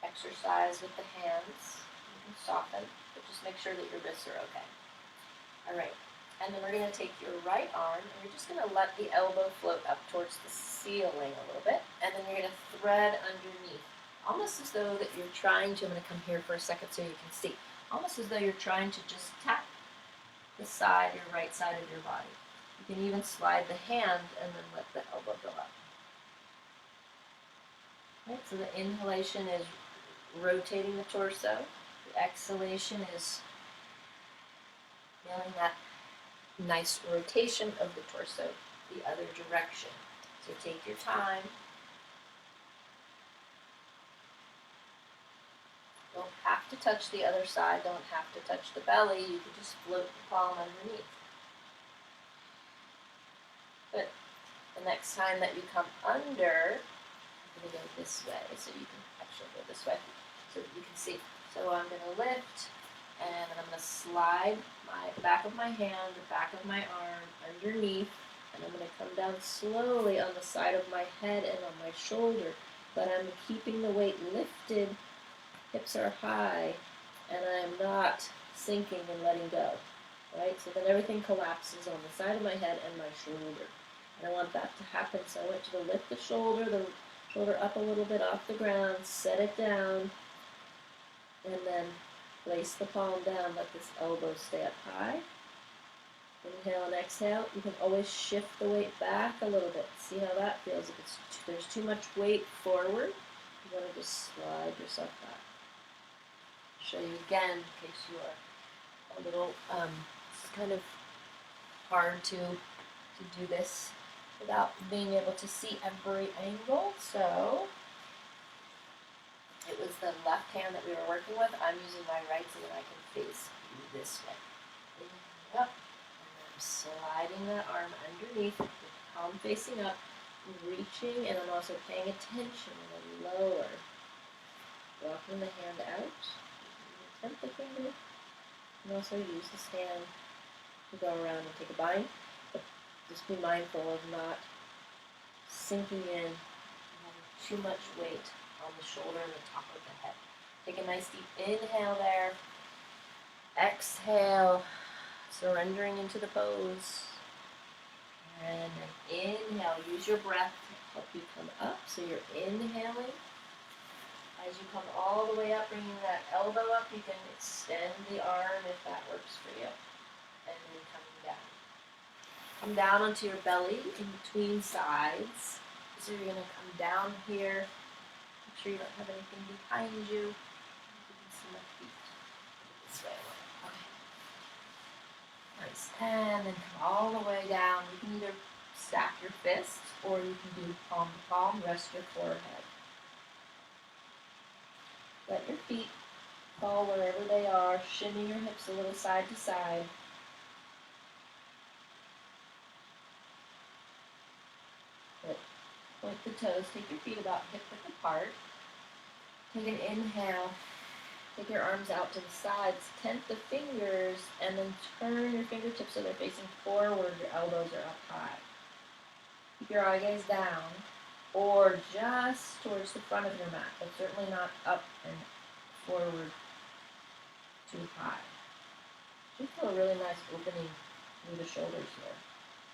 exercise with the hands. You can soften, but just make sure that your wrists are okay. Alright, and then we're going to take your right arm, and you're just going to let the elbow float up towards the ceiling a little bit, and then you're going to thread underneath, almost as though that you're trying to, I'm going to come here for a second so you can see, almost as though you're trying to just tap the side, your right side of your body. You can even slide the hand and then let the elbow go up. Right, so the inhalation is rotating the torso, the exhalation is feeling that nice rotation of the torso the other direction. So take your time. Don't have to touch the other side, don't have to touch the belly, you can just float the palm underneath. Good. The next time that you come under, I'm going to go this way, so you can actually go this way, so that you can see. So I'm going to lift, and then I'm going to slide my back of my hand, the back of my arm underneath, and I'm going to come down slowly on the side of my head and on my shoulder, but I'm keeping the weight lifted, hips are high, and I'm not sinking and letting go, right? So then everything collapses on the side of my head and my shoulder, and I want that to happen, so I want you to lift the shoulder up a little bit off the ground, set it down, and then place the palm down, let this elbow stay up high, Inhale and exhale. You can always shift the weight back a little bit. See how that feels. If there's too much weight forward, you want to just slide yourself back. Show you again in case you are a little, it's kind of hard to do this without being able to see every angle. So it was the left hand that we were working with. I'm using my right so that I can face you this way. Inhale up, and then I'm sliding that arm underneath, with the palm facing up, reaching, and I'm also paying attention when I lower. Walking the hand out. Temp the finger. And also use this hand to go around and take a bite. But just be mindful of not sinking in and having too much weight on the shoulder and the top of the head. Take a nice deep inhale there. Exhale, surrendering into the pose. And then inhale, use your breath to help you come up. So you're inhaling. As you come all the way up, bringing that elbow up, you can extend the arm if that works for you. And then coming down. Come down onto your belly in between sides. So you're going to come down here. Make sure you don't have anything behind you. You can see my feet this way. Okay. Nice. And then come all the way down. You can either stack your fists or you can do palm to palm. Rest your forehead. Let your feet fall wherever they are. Shimmy your hips a little side to side. Good. Point the toes. Take your feet about hip width apart. Take an inhale. Take your arms out to the sides. Tent the fingers and then turn your fingertips so they're facing forward. Your elbows are up high. Keep your eye gaze down or just towards the front of your mat, but certainly not up and forward too high. You feel a really nice opening through the shoulders here.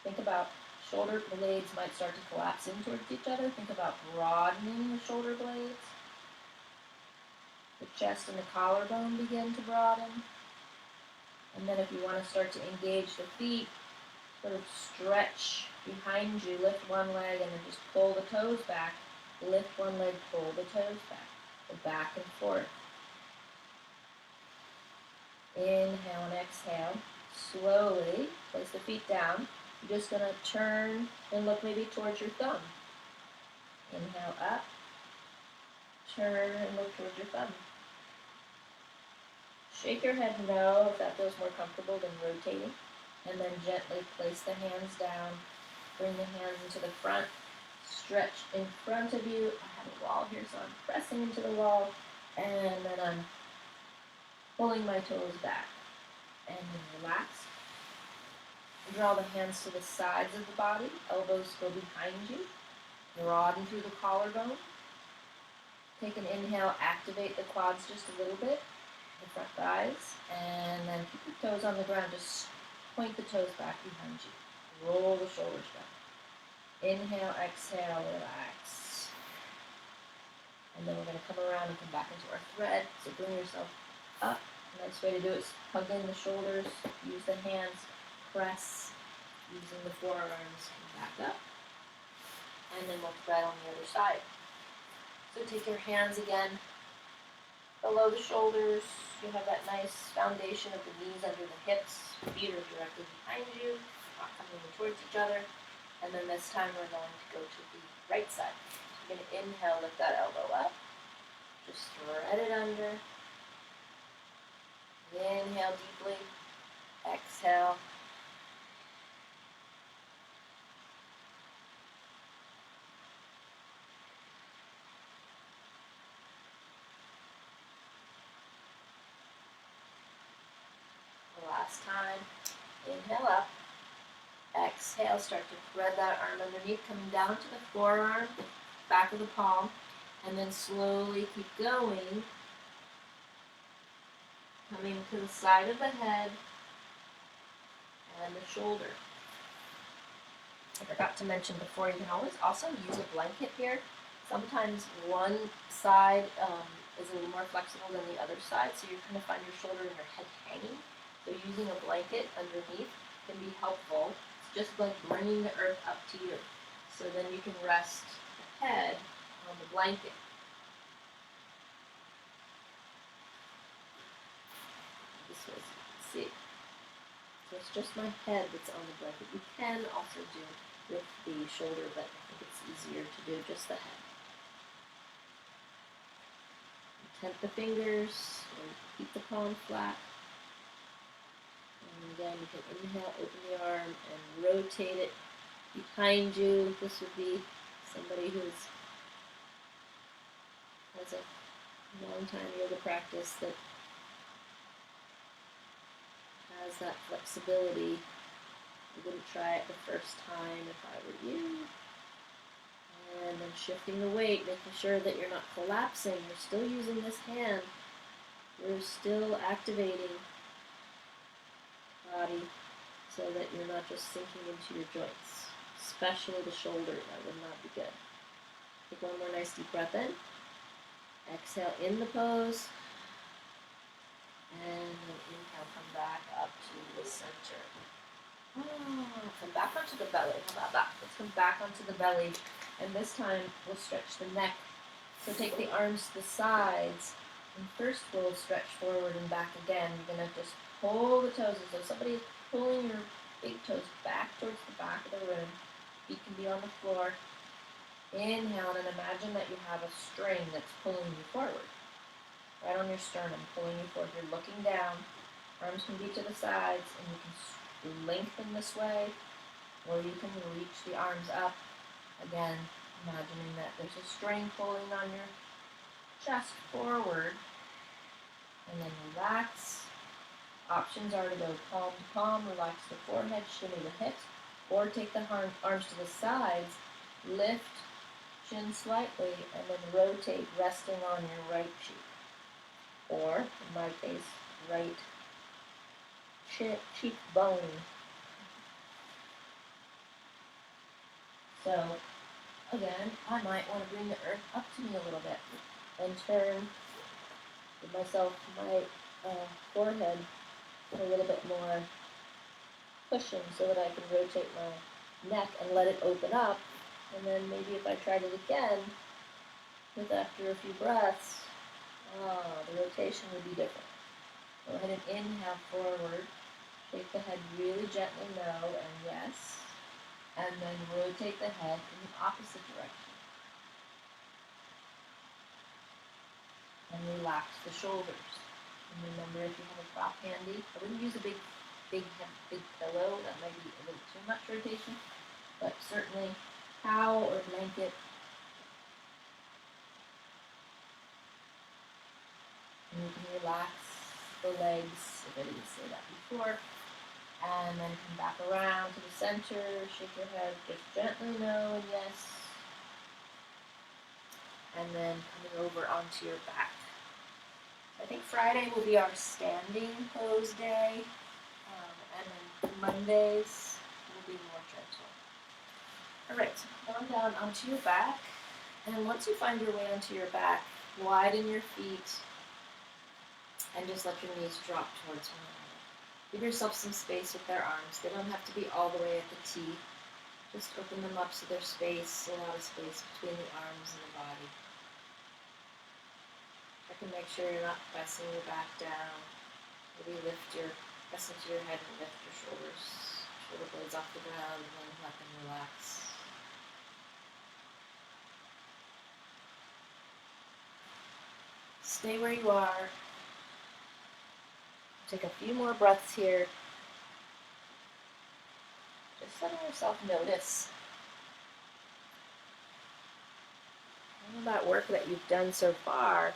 Think about shoulder blades might start to collapse in towards each other. Think about broadening the shoulder blades. The chest and the collarbone begin to broaden. And then if you want to start to engage the feet, sort of stretch behind you, lift one leg and then just pull the toes back. Lift one leg, pull the toes back. Go back and forth. Inhale and exhale. Slowly place the feet down. You're just going to turn and look maybe towards your thumb. Inhale up. Turn and look towards your thumb. Shake your head no if that feels more comfortable than rotating. And then gently place the hands down. Bring the hands into the front. Stretch in front of you. I have a wall here, so I'm pressing into the wall. And then I'm pulling my toes back. And then relax. Draw the hands to the sides of the body. Elbows go behind you. Broaden through the collarbone. Take an inhale. Activate the quads just a little bit. The front thighs. And then keep your toes on the ground. Just point the toes back behind you. Roll the shoulders down. Inhale, exhale, relax. And then we're going to come around and come back into our thread. So bring yourself up. A nice way to do it is hug in the shoulders. Use the hands. Press. Using the forearms. Come back up. And then we'll thread on the other side. So take your hands again below the shoulders. You have that nice foundation of the knees under the hips. Feet are directly behind you, not coming towards each other. And then this time we're going to go to the right side. So you're going to inhale, lift that elbow up. Just thread it under. Inhale deeply. Exhale. Last time. Inhale up. Exhale, start to thread that arm underneath, coming down to the forearm, back of the palm, and then slowly keep going. Coming to the side of the head and the shoulder. I forgot to mention before, you can always also use a blanket here. Sometimes one side is a little more flexible than the other side, so you're going to find your shoulder and your head hanging. So using a blanket underneath can be helpful. It's just like bringing the earth up to you. So then you can rest the head on the blanket. This way so you can see. So it's just my head that's on the blanket. You can also do with the shoulder, but I think it's easier to do just the head. Tent the fingers, and keep the palm flat. And again, you can inhale, open the arm, and rotate it behind you. This would be somebody who has a long time yoga practice that has that flexibility. I wouldn't try it the first time if I were you. And then shifting the weight, making sure that you're not collapsing. You're still using this hand. You're still activating the body so that you're not just sinking into your joints, especially the shoulder. That would not be good. Take one more nice deep breath in. Exhale in the pose. And then inhale, come back up to the center. Come back onto the belly. How about that? Let's come back onto the belly. And this time, we'll stretch the neck. So take the arms to the sides. And first, we'll stretch forward and back again. You're going to just pull the toes. So somebody's pulling your big toes back towards the back of the room. Feet can be on the floor. Inhale, and imagine that you have a string that's pulling you forward. Right on your sternum, pulling you forward. You're looking down. Arms can be to the sides, and you can lengthen this way, or you can reach the arms up. Again, imagining that there's a string pulling on your chest forward, and then relax. Options are to go palm to palm, relax the forehead, shimmy the hips, or take the arms to the sides, lift chin slightly, and then rotate, resting on your right cheek. Or, in my case, right cheekbone. So, again, I might want to bring the earth up to me a little bit and turn my forehead with a little bit more cushion so that I can rotate my neck and let it open up. And then maybe if I tried it again, with after a few breaths, the rotation would be different. Go ahead and inhale forward. Shake the head really gently, no, and yes. And then rotate the head in the opposite direction. And relax the shoulders. And remember, if you have a prop handy, I wouldn't use a big pillow. That might be a little too much rotation. But certainly, towel or blanket. And you can relax the legs, if I didn't say that before. And then come back around to the center, shake your head just gently, no and yes. And then coming over onto your back. I think Friday will be our standing pose day, and then Mondays will be more gentle. Alright, so come on down onto your back, and once you find your way onto your back, widen your feet, and just let your knees drop towards one another. Give yourself some space with their arms. They don't have to be all the way at the T. Just open them up so there's space, a lot of space between the arms and the body. I can make sure you're not pressing your back down. Maybe press into your head and lift your shoulder blades off the ground, and then let them relax. Stay where you are. Take a few more breaths here. Just letting yourself notice all of that work that you've done so far.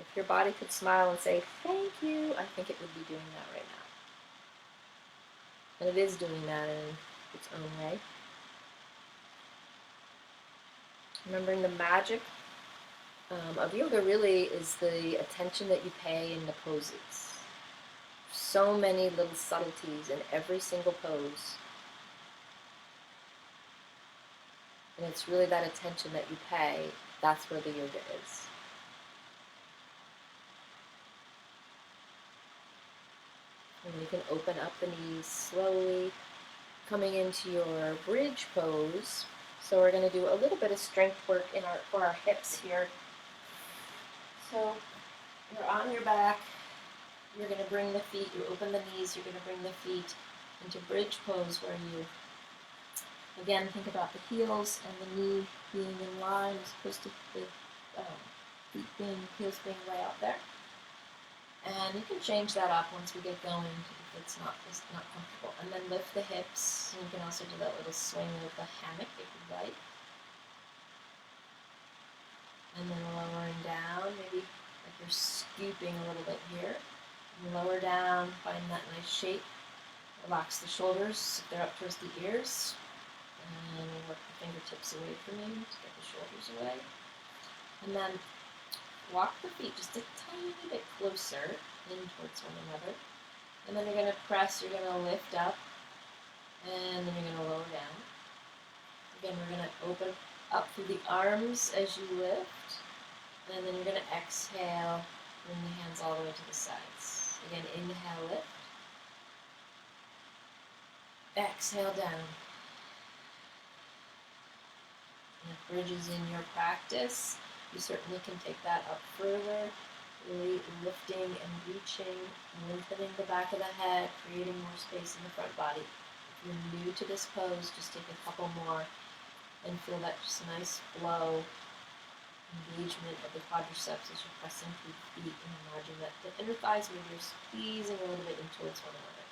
If your body could smile and say, thank you, I think it would be doing that right now. And it is doing that in its own way. Remembering the magic of yoga really is the attention that you pay in the poses. So many little subtleties in every single pose. And it's really that attention that you pay, that's where the yoga is. you can open up the knees slowly, coming into your bridge pose. So we're going to do a little bit of strength work for our hips here. So you're on your back. You're going to bring the feet, you open the knees, you're going to bring the feet into bridge pose where you, again, think about the heels and the knee being in line as opposed to the heels being way out there. And you can change that up once we get going if it's not comfortable. And then lift the hips. And you can also do that little swing with the hammock if you'd like. And then lowering down, maybe like you're scooping a little bit here. And lower down, find that nice shape. Relax the shoulders if they're up towards the ears. And work the fingertips away from you to get the shoulders away. And then walk the feet just a tiny bit closer in towards one another. And then you're going to press, you're going to lift up, and then you're going to lower down. Again, we're going to open up through the arms as you lift. And then you're going to exhale, bring the hands all the way to the sides. Again, inhale, lift. Exhale, down. And if bridge is in your practice, you certainly can take that up further, really lifting and reaching, lengthening the back of the head, creating more space in the front body. If you're new to this pose, just take a couple more and feel that just nice flow, engagement of the quadriceps as you're pressing through the feet, and imagine that the inner thighs maybe are squeezing a little bit in towards one another.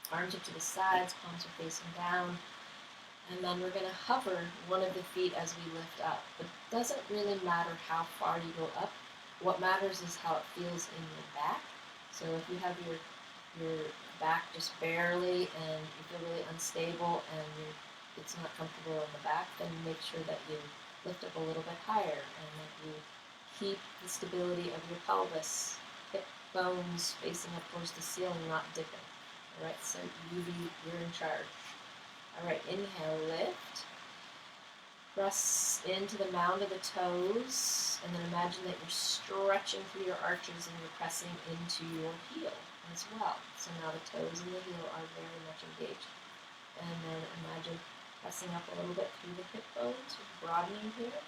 Arms are to the sides, palms are facing down. And then we're going to hover one of the feet as we lift up. It doesn't really matter how far you go up. What matters is how it feels in your back. So if you have your back just barely and you feel really unstable and it's not comfortable in the back, then make sure that you lift up a little bit higher and that you keep the stability of your pelvis, hip bones facing up towards the ceiling, not dipping. All right, so you're in charge. All right, inhale, lift. Press into the mound of the toes, and then imagine that you're stretching through your arches and you're pressing into your heel as well. So now the toes and the heel are very much engaged. And then imagine pressing up a little bit through the hip bones, broadening here.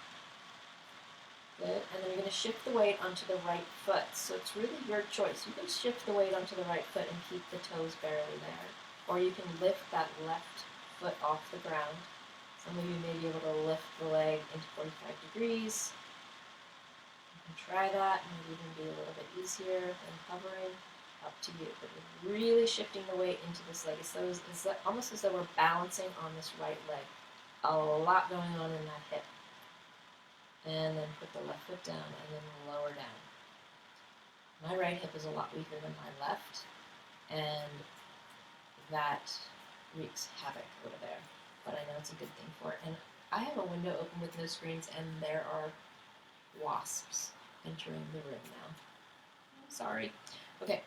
Good. And then you're going to shift the weight onto the right foot. So it's really your choice. You can shift the weight onto the right foot and keep the toes barely there. Or you can lift that left foot off the ground. Some of you may be able to lift the leg into 45 degrees. You can try that, and maybe even be a little bit easier than hovering. Up to you. But you're really shifting the weight into this leg. It's almost as though we're balancing on this right leg. A lot going on in that hip. And then put the left foot down and then lower down. My right hip is a lot weaker than my left, and that wreaks havoc over there, but I know it's a good thing for it. And I have a window open with no screens, and there are wasps entering the room now. I'm sorry. Okay.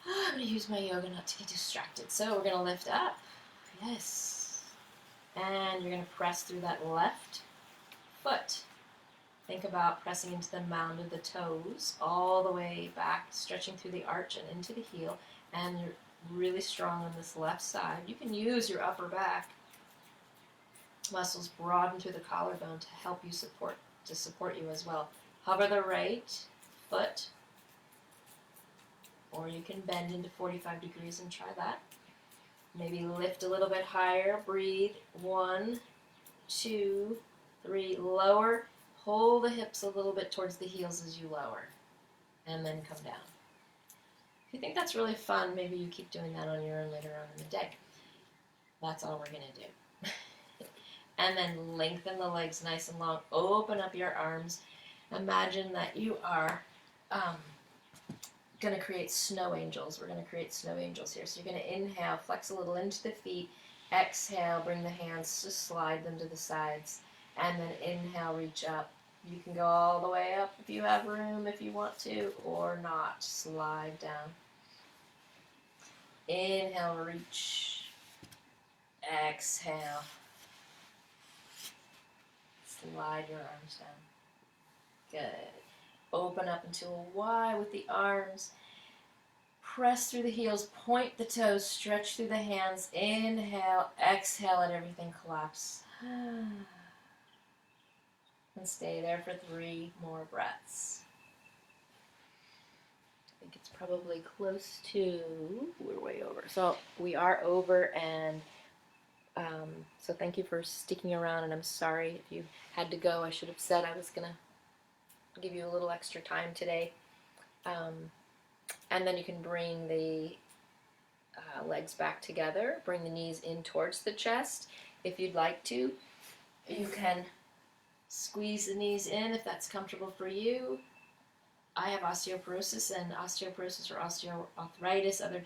I'm going to use my yoga not to get distracted. So we're going to lift up. Yes. And you're going to press through that left foot. Think about pressing into the mound of the toes all the way back, stretching through the arch and into the heel, and you're really strong on this left side. You can use your upper back muscles broaden through the collarbone to help you support you as well. Hover the right foot, or you can bend into 45 degrees and try that. Maybe lift a little bit higher. Breathe. 1, 2, 3. Lower. Pull the hips a little bit towards the heels as you lower, and then come down. If you think that's really fun, maybe you keep doing that on your own later on in the day. That's all we're going to do. And then lengthen the legs nice and long. Open up your arms. Imagine that you are going to create snow angels. We're going to create snow angels here. So you're going to inhale, flex a little into the feet. Exhale, bring the hands, just slide them to the sides. And then inhale, reach up. You can go all the way up if you have room, if you want to, or not. Slide down. Inhale, reach. Exhale. Slide your arms down. Good. Open up into a Y with the arms. Press through the heels, point the toes, stretch through the hands. Inhale, exhale, let everything collapse. And stay there for 3 more breaths. I think it's probably close to, we're way over. So we are over, and so thank you for sticking around, and I'm sorry if you had to go. I should have said I was going to give you a little extra time today. And then you can bring the legs back together, bring the knees in towards the chest. If you'd like to, you can squeeze the knees in if that's comfortable for you. I have osteoporosis, and osteoporosis or osteoarthritis, other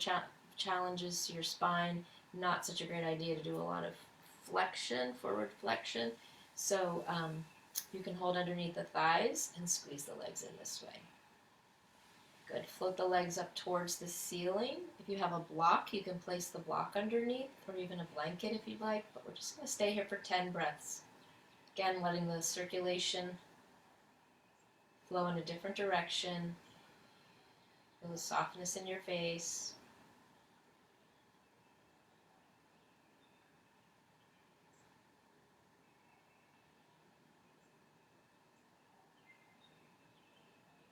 challenges to your spine, not such a great idea to do a lot of flexion, forward flexion. So you can hold underneath the thighs and squeeze the legs in this way. Good. Float the legs up towards the ceiling. If you have a block, you can place the block underneath, or even a blanket if you'd like, but we're just going to stay here for 10 breaths. Again, letting the circulation flow in a different direction. Feel the softness in your face.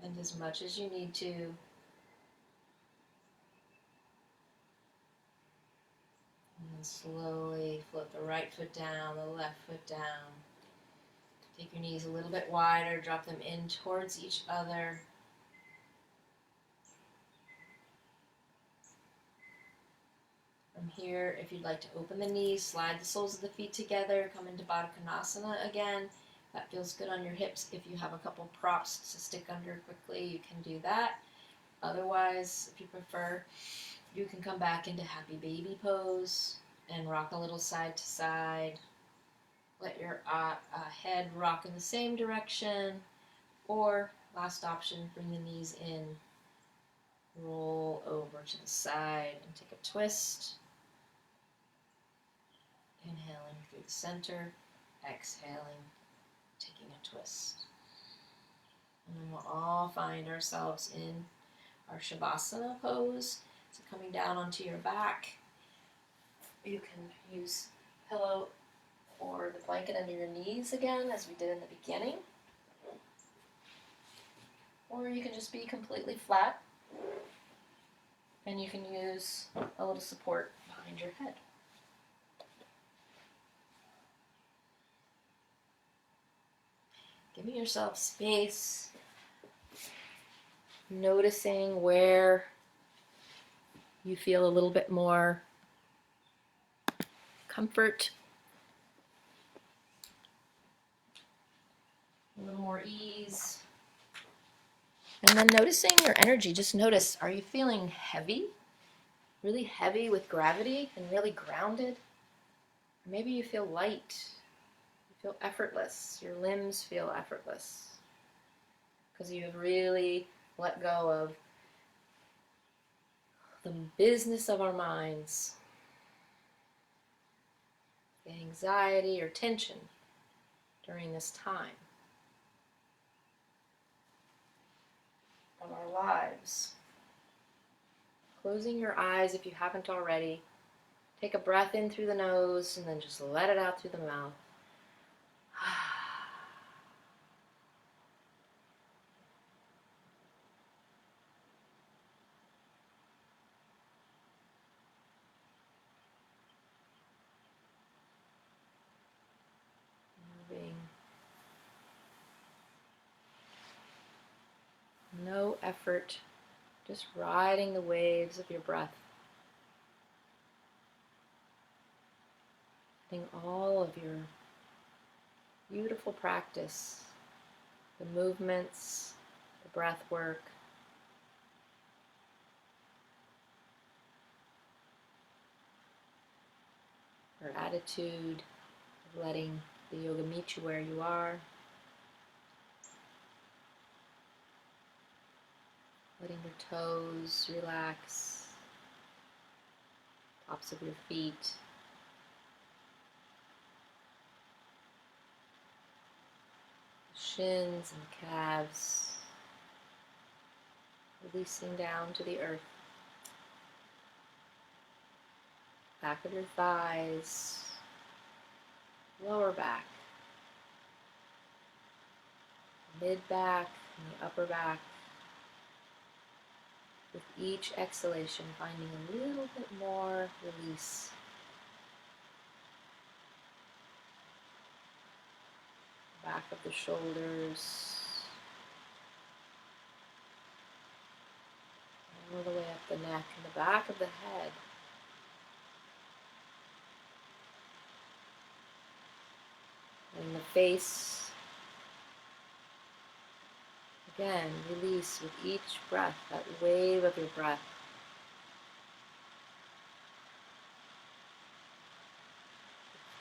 And as much as you need to. And then slowly float the right foot down, the left foot down. Take your knees a little bit wider, drop them in towards each other. From here, if you'd like to open the knees, slide the soles of the feet together, come into Baddha Konasana again. That feels good on your hips. If you have a couple props to stick under quickly, you can do that. Otherwise, if you prefer, you can come back into Happy Baby pose and rock a little side to side. Let your head rock in the same direction. Or, last option, bring the knees in, roll over to the side, and take a twist. Inhaling through the center, exhaling, taking a twist. And then we'll all find ourselves in our Shavasana pose. So coming down onto your back, you can use pillow or the blanket under your knees again, as we did in the beginning. Or you can just be completely flat, and you can use a little support behind your head. Giving yourself space, noticing where you feel a little bit more comfort, a little more ease. And then noticing your energy. Just notice, are you feeling heavy? Really heavy with gravity and really grounded? Or maybe you feel light. You feel effortless. Your limbs feel effortless. Because you have really let go of the business of our minds. The anxiety or tension during this time of our lives. Closing your eyes if you haven't already. Take a breath in through the nose and then just let it out through the mouth. Moving. No effort. Just riding the waves of your breath. Letting all of your beautiful practice, the movements, the breath work, your attitude of letting the yoga meet you where you are, letting your toes relax, tops of your feet, shins and calves, releasing down to the earth. back of your thighs, lower back, mid back, and the upper back. With each exhalation, finding a little bit more release. Back of the shoulders, all the way up the neck and the back of the head. And the face. Again, release with each breath, that wave of your breath.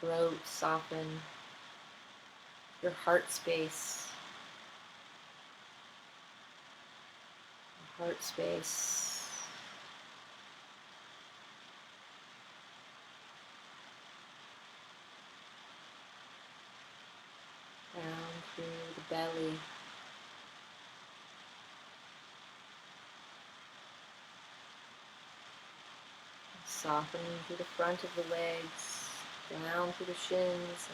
Throat soften, your heart space. Heart space. Down through the belly. Softening through the front of the legs, down through the shins,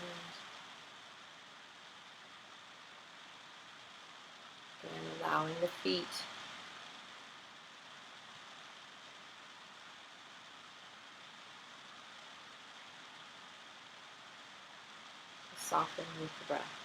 and again allowing the feet to soften with the breath.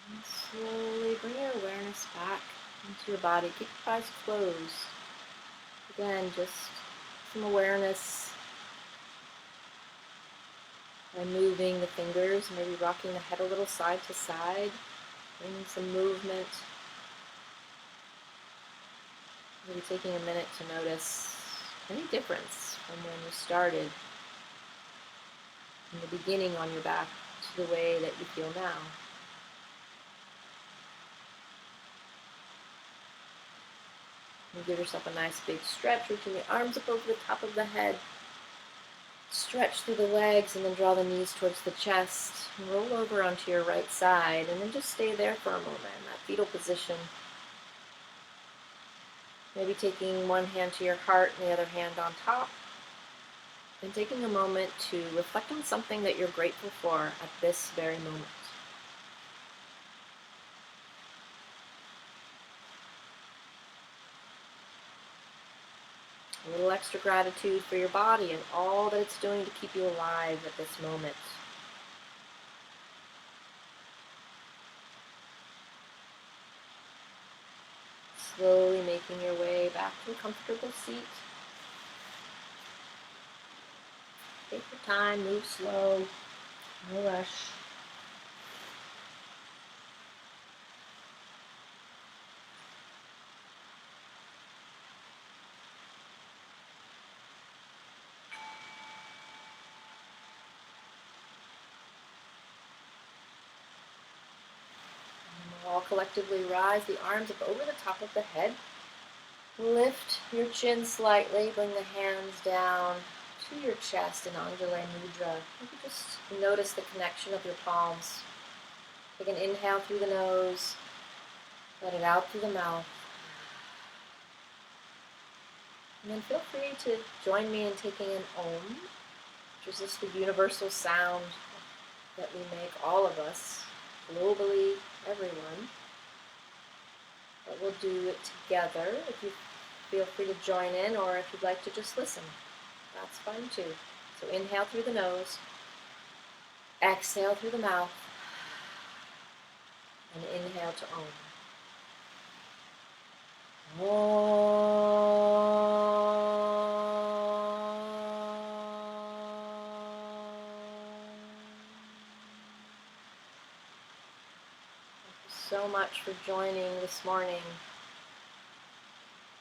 And slowly bring your awareness back into your body. Keep your eyes closed. Again, just some awareness by moving the fingers, maybe rocking the head a little side to side, bringing some movement. Maybe taking a minute to notice any difference from when you started in the beginning on your back to the way that you feel now. And give yourself a nice big stretch, reaching the arms up over the top of the head. Stretch through the legs and then draw the knees towards the chest. And roll over onto your right side and then just stay there for a moment in that fetal position. Maybe taking one hand to your heart and the other hand on top. And taking a moment to reflect on something that you're grateful for at this very moment. A little extra gratitude for your body and all that it's doing to keep you alive at this moment. Slowly making your way back to a comfortable seat. Take your time, move slow, no rush. And we'll all collectively rise the arms up over the top of the head. Lift your chin slightly, bring the hands down to your chest in Anjali Mudra. You can just notice the connection of your palms. Take an inhale through the nose, let it out through the mouth. And then feel free to join me in taking an Om, which is just the universal sound that we make, all of us, globally, everyone. But we'll do it together. If you feel free to join in, or if you'd like to just listen, that's fine too. So inhale through the nose, exhale through the mouth, and inhale to Om. So much for joining this morning,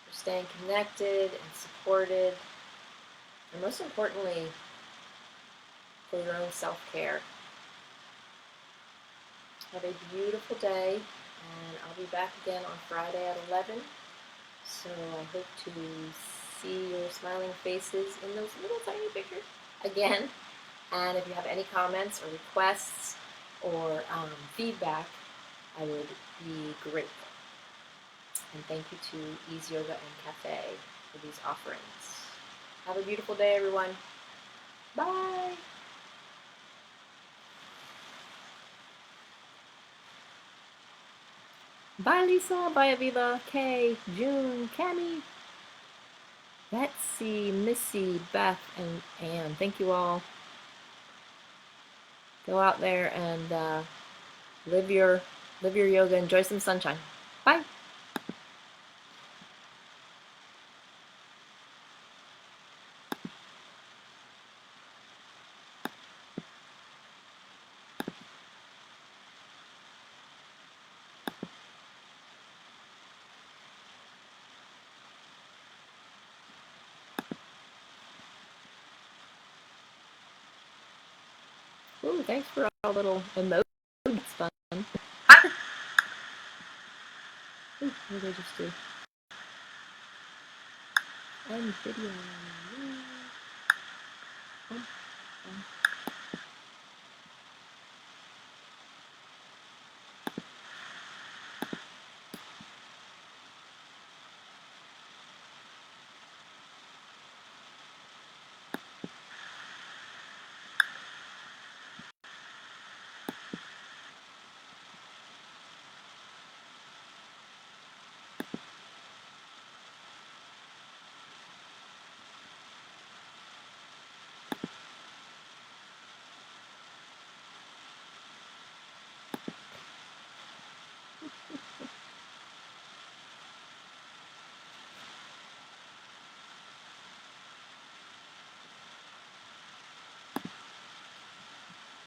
for staying connected and supported, and most importantly, for your own self-care. Have a beautiful day, and I'll be back again on Friday at 11. So I hope to see your smiling faces in those little tiny pictures again. And if you have any comments or requests or feedback, I would be grateful. And thank you to Ease Yoga and Cafe for these offerings. Have a beautiful day, everyone. Bye. Bye, Lisa. Bye, Aviva. Kay, June, Cami, Betsy, Missy, Beth, and Anne. Thank you all. Go out there and live your yoga. Enjoy some sunshine. Bye. Ooh, thanks for all little emojis. It's fun. Ooh, what did I just do? End video.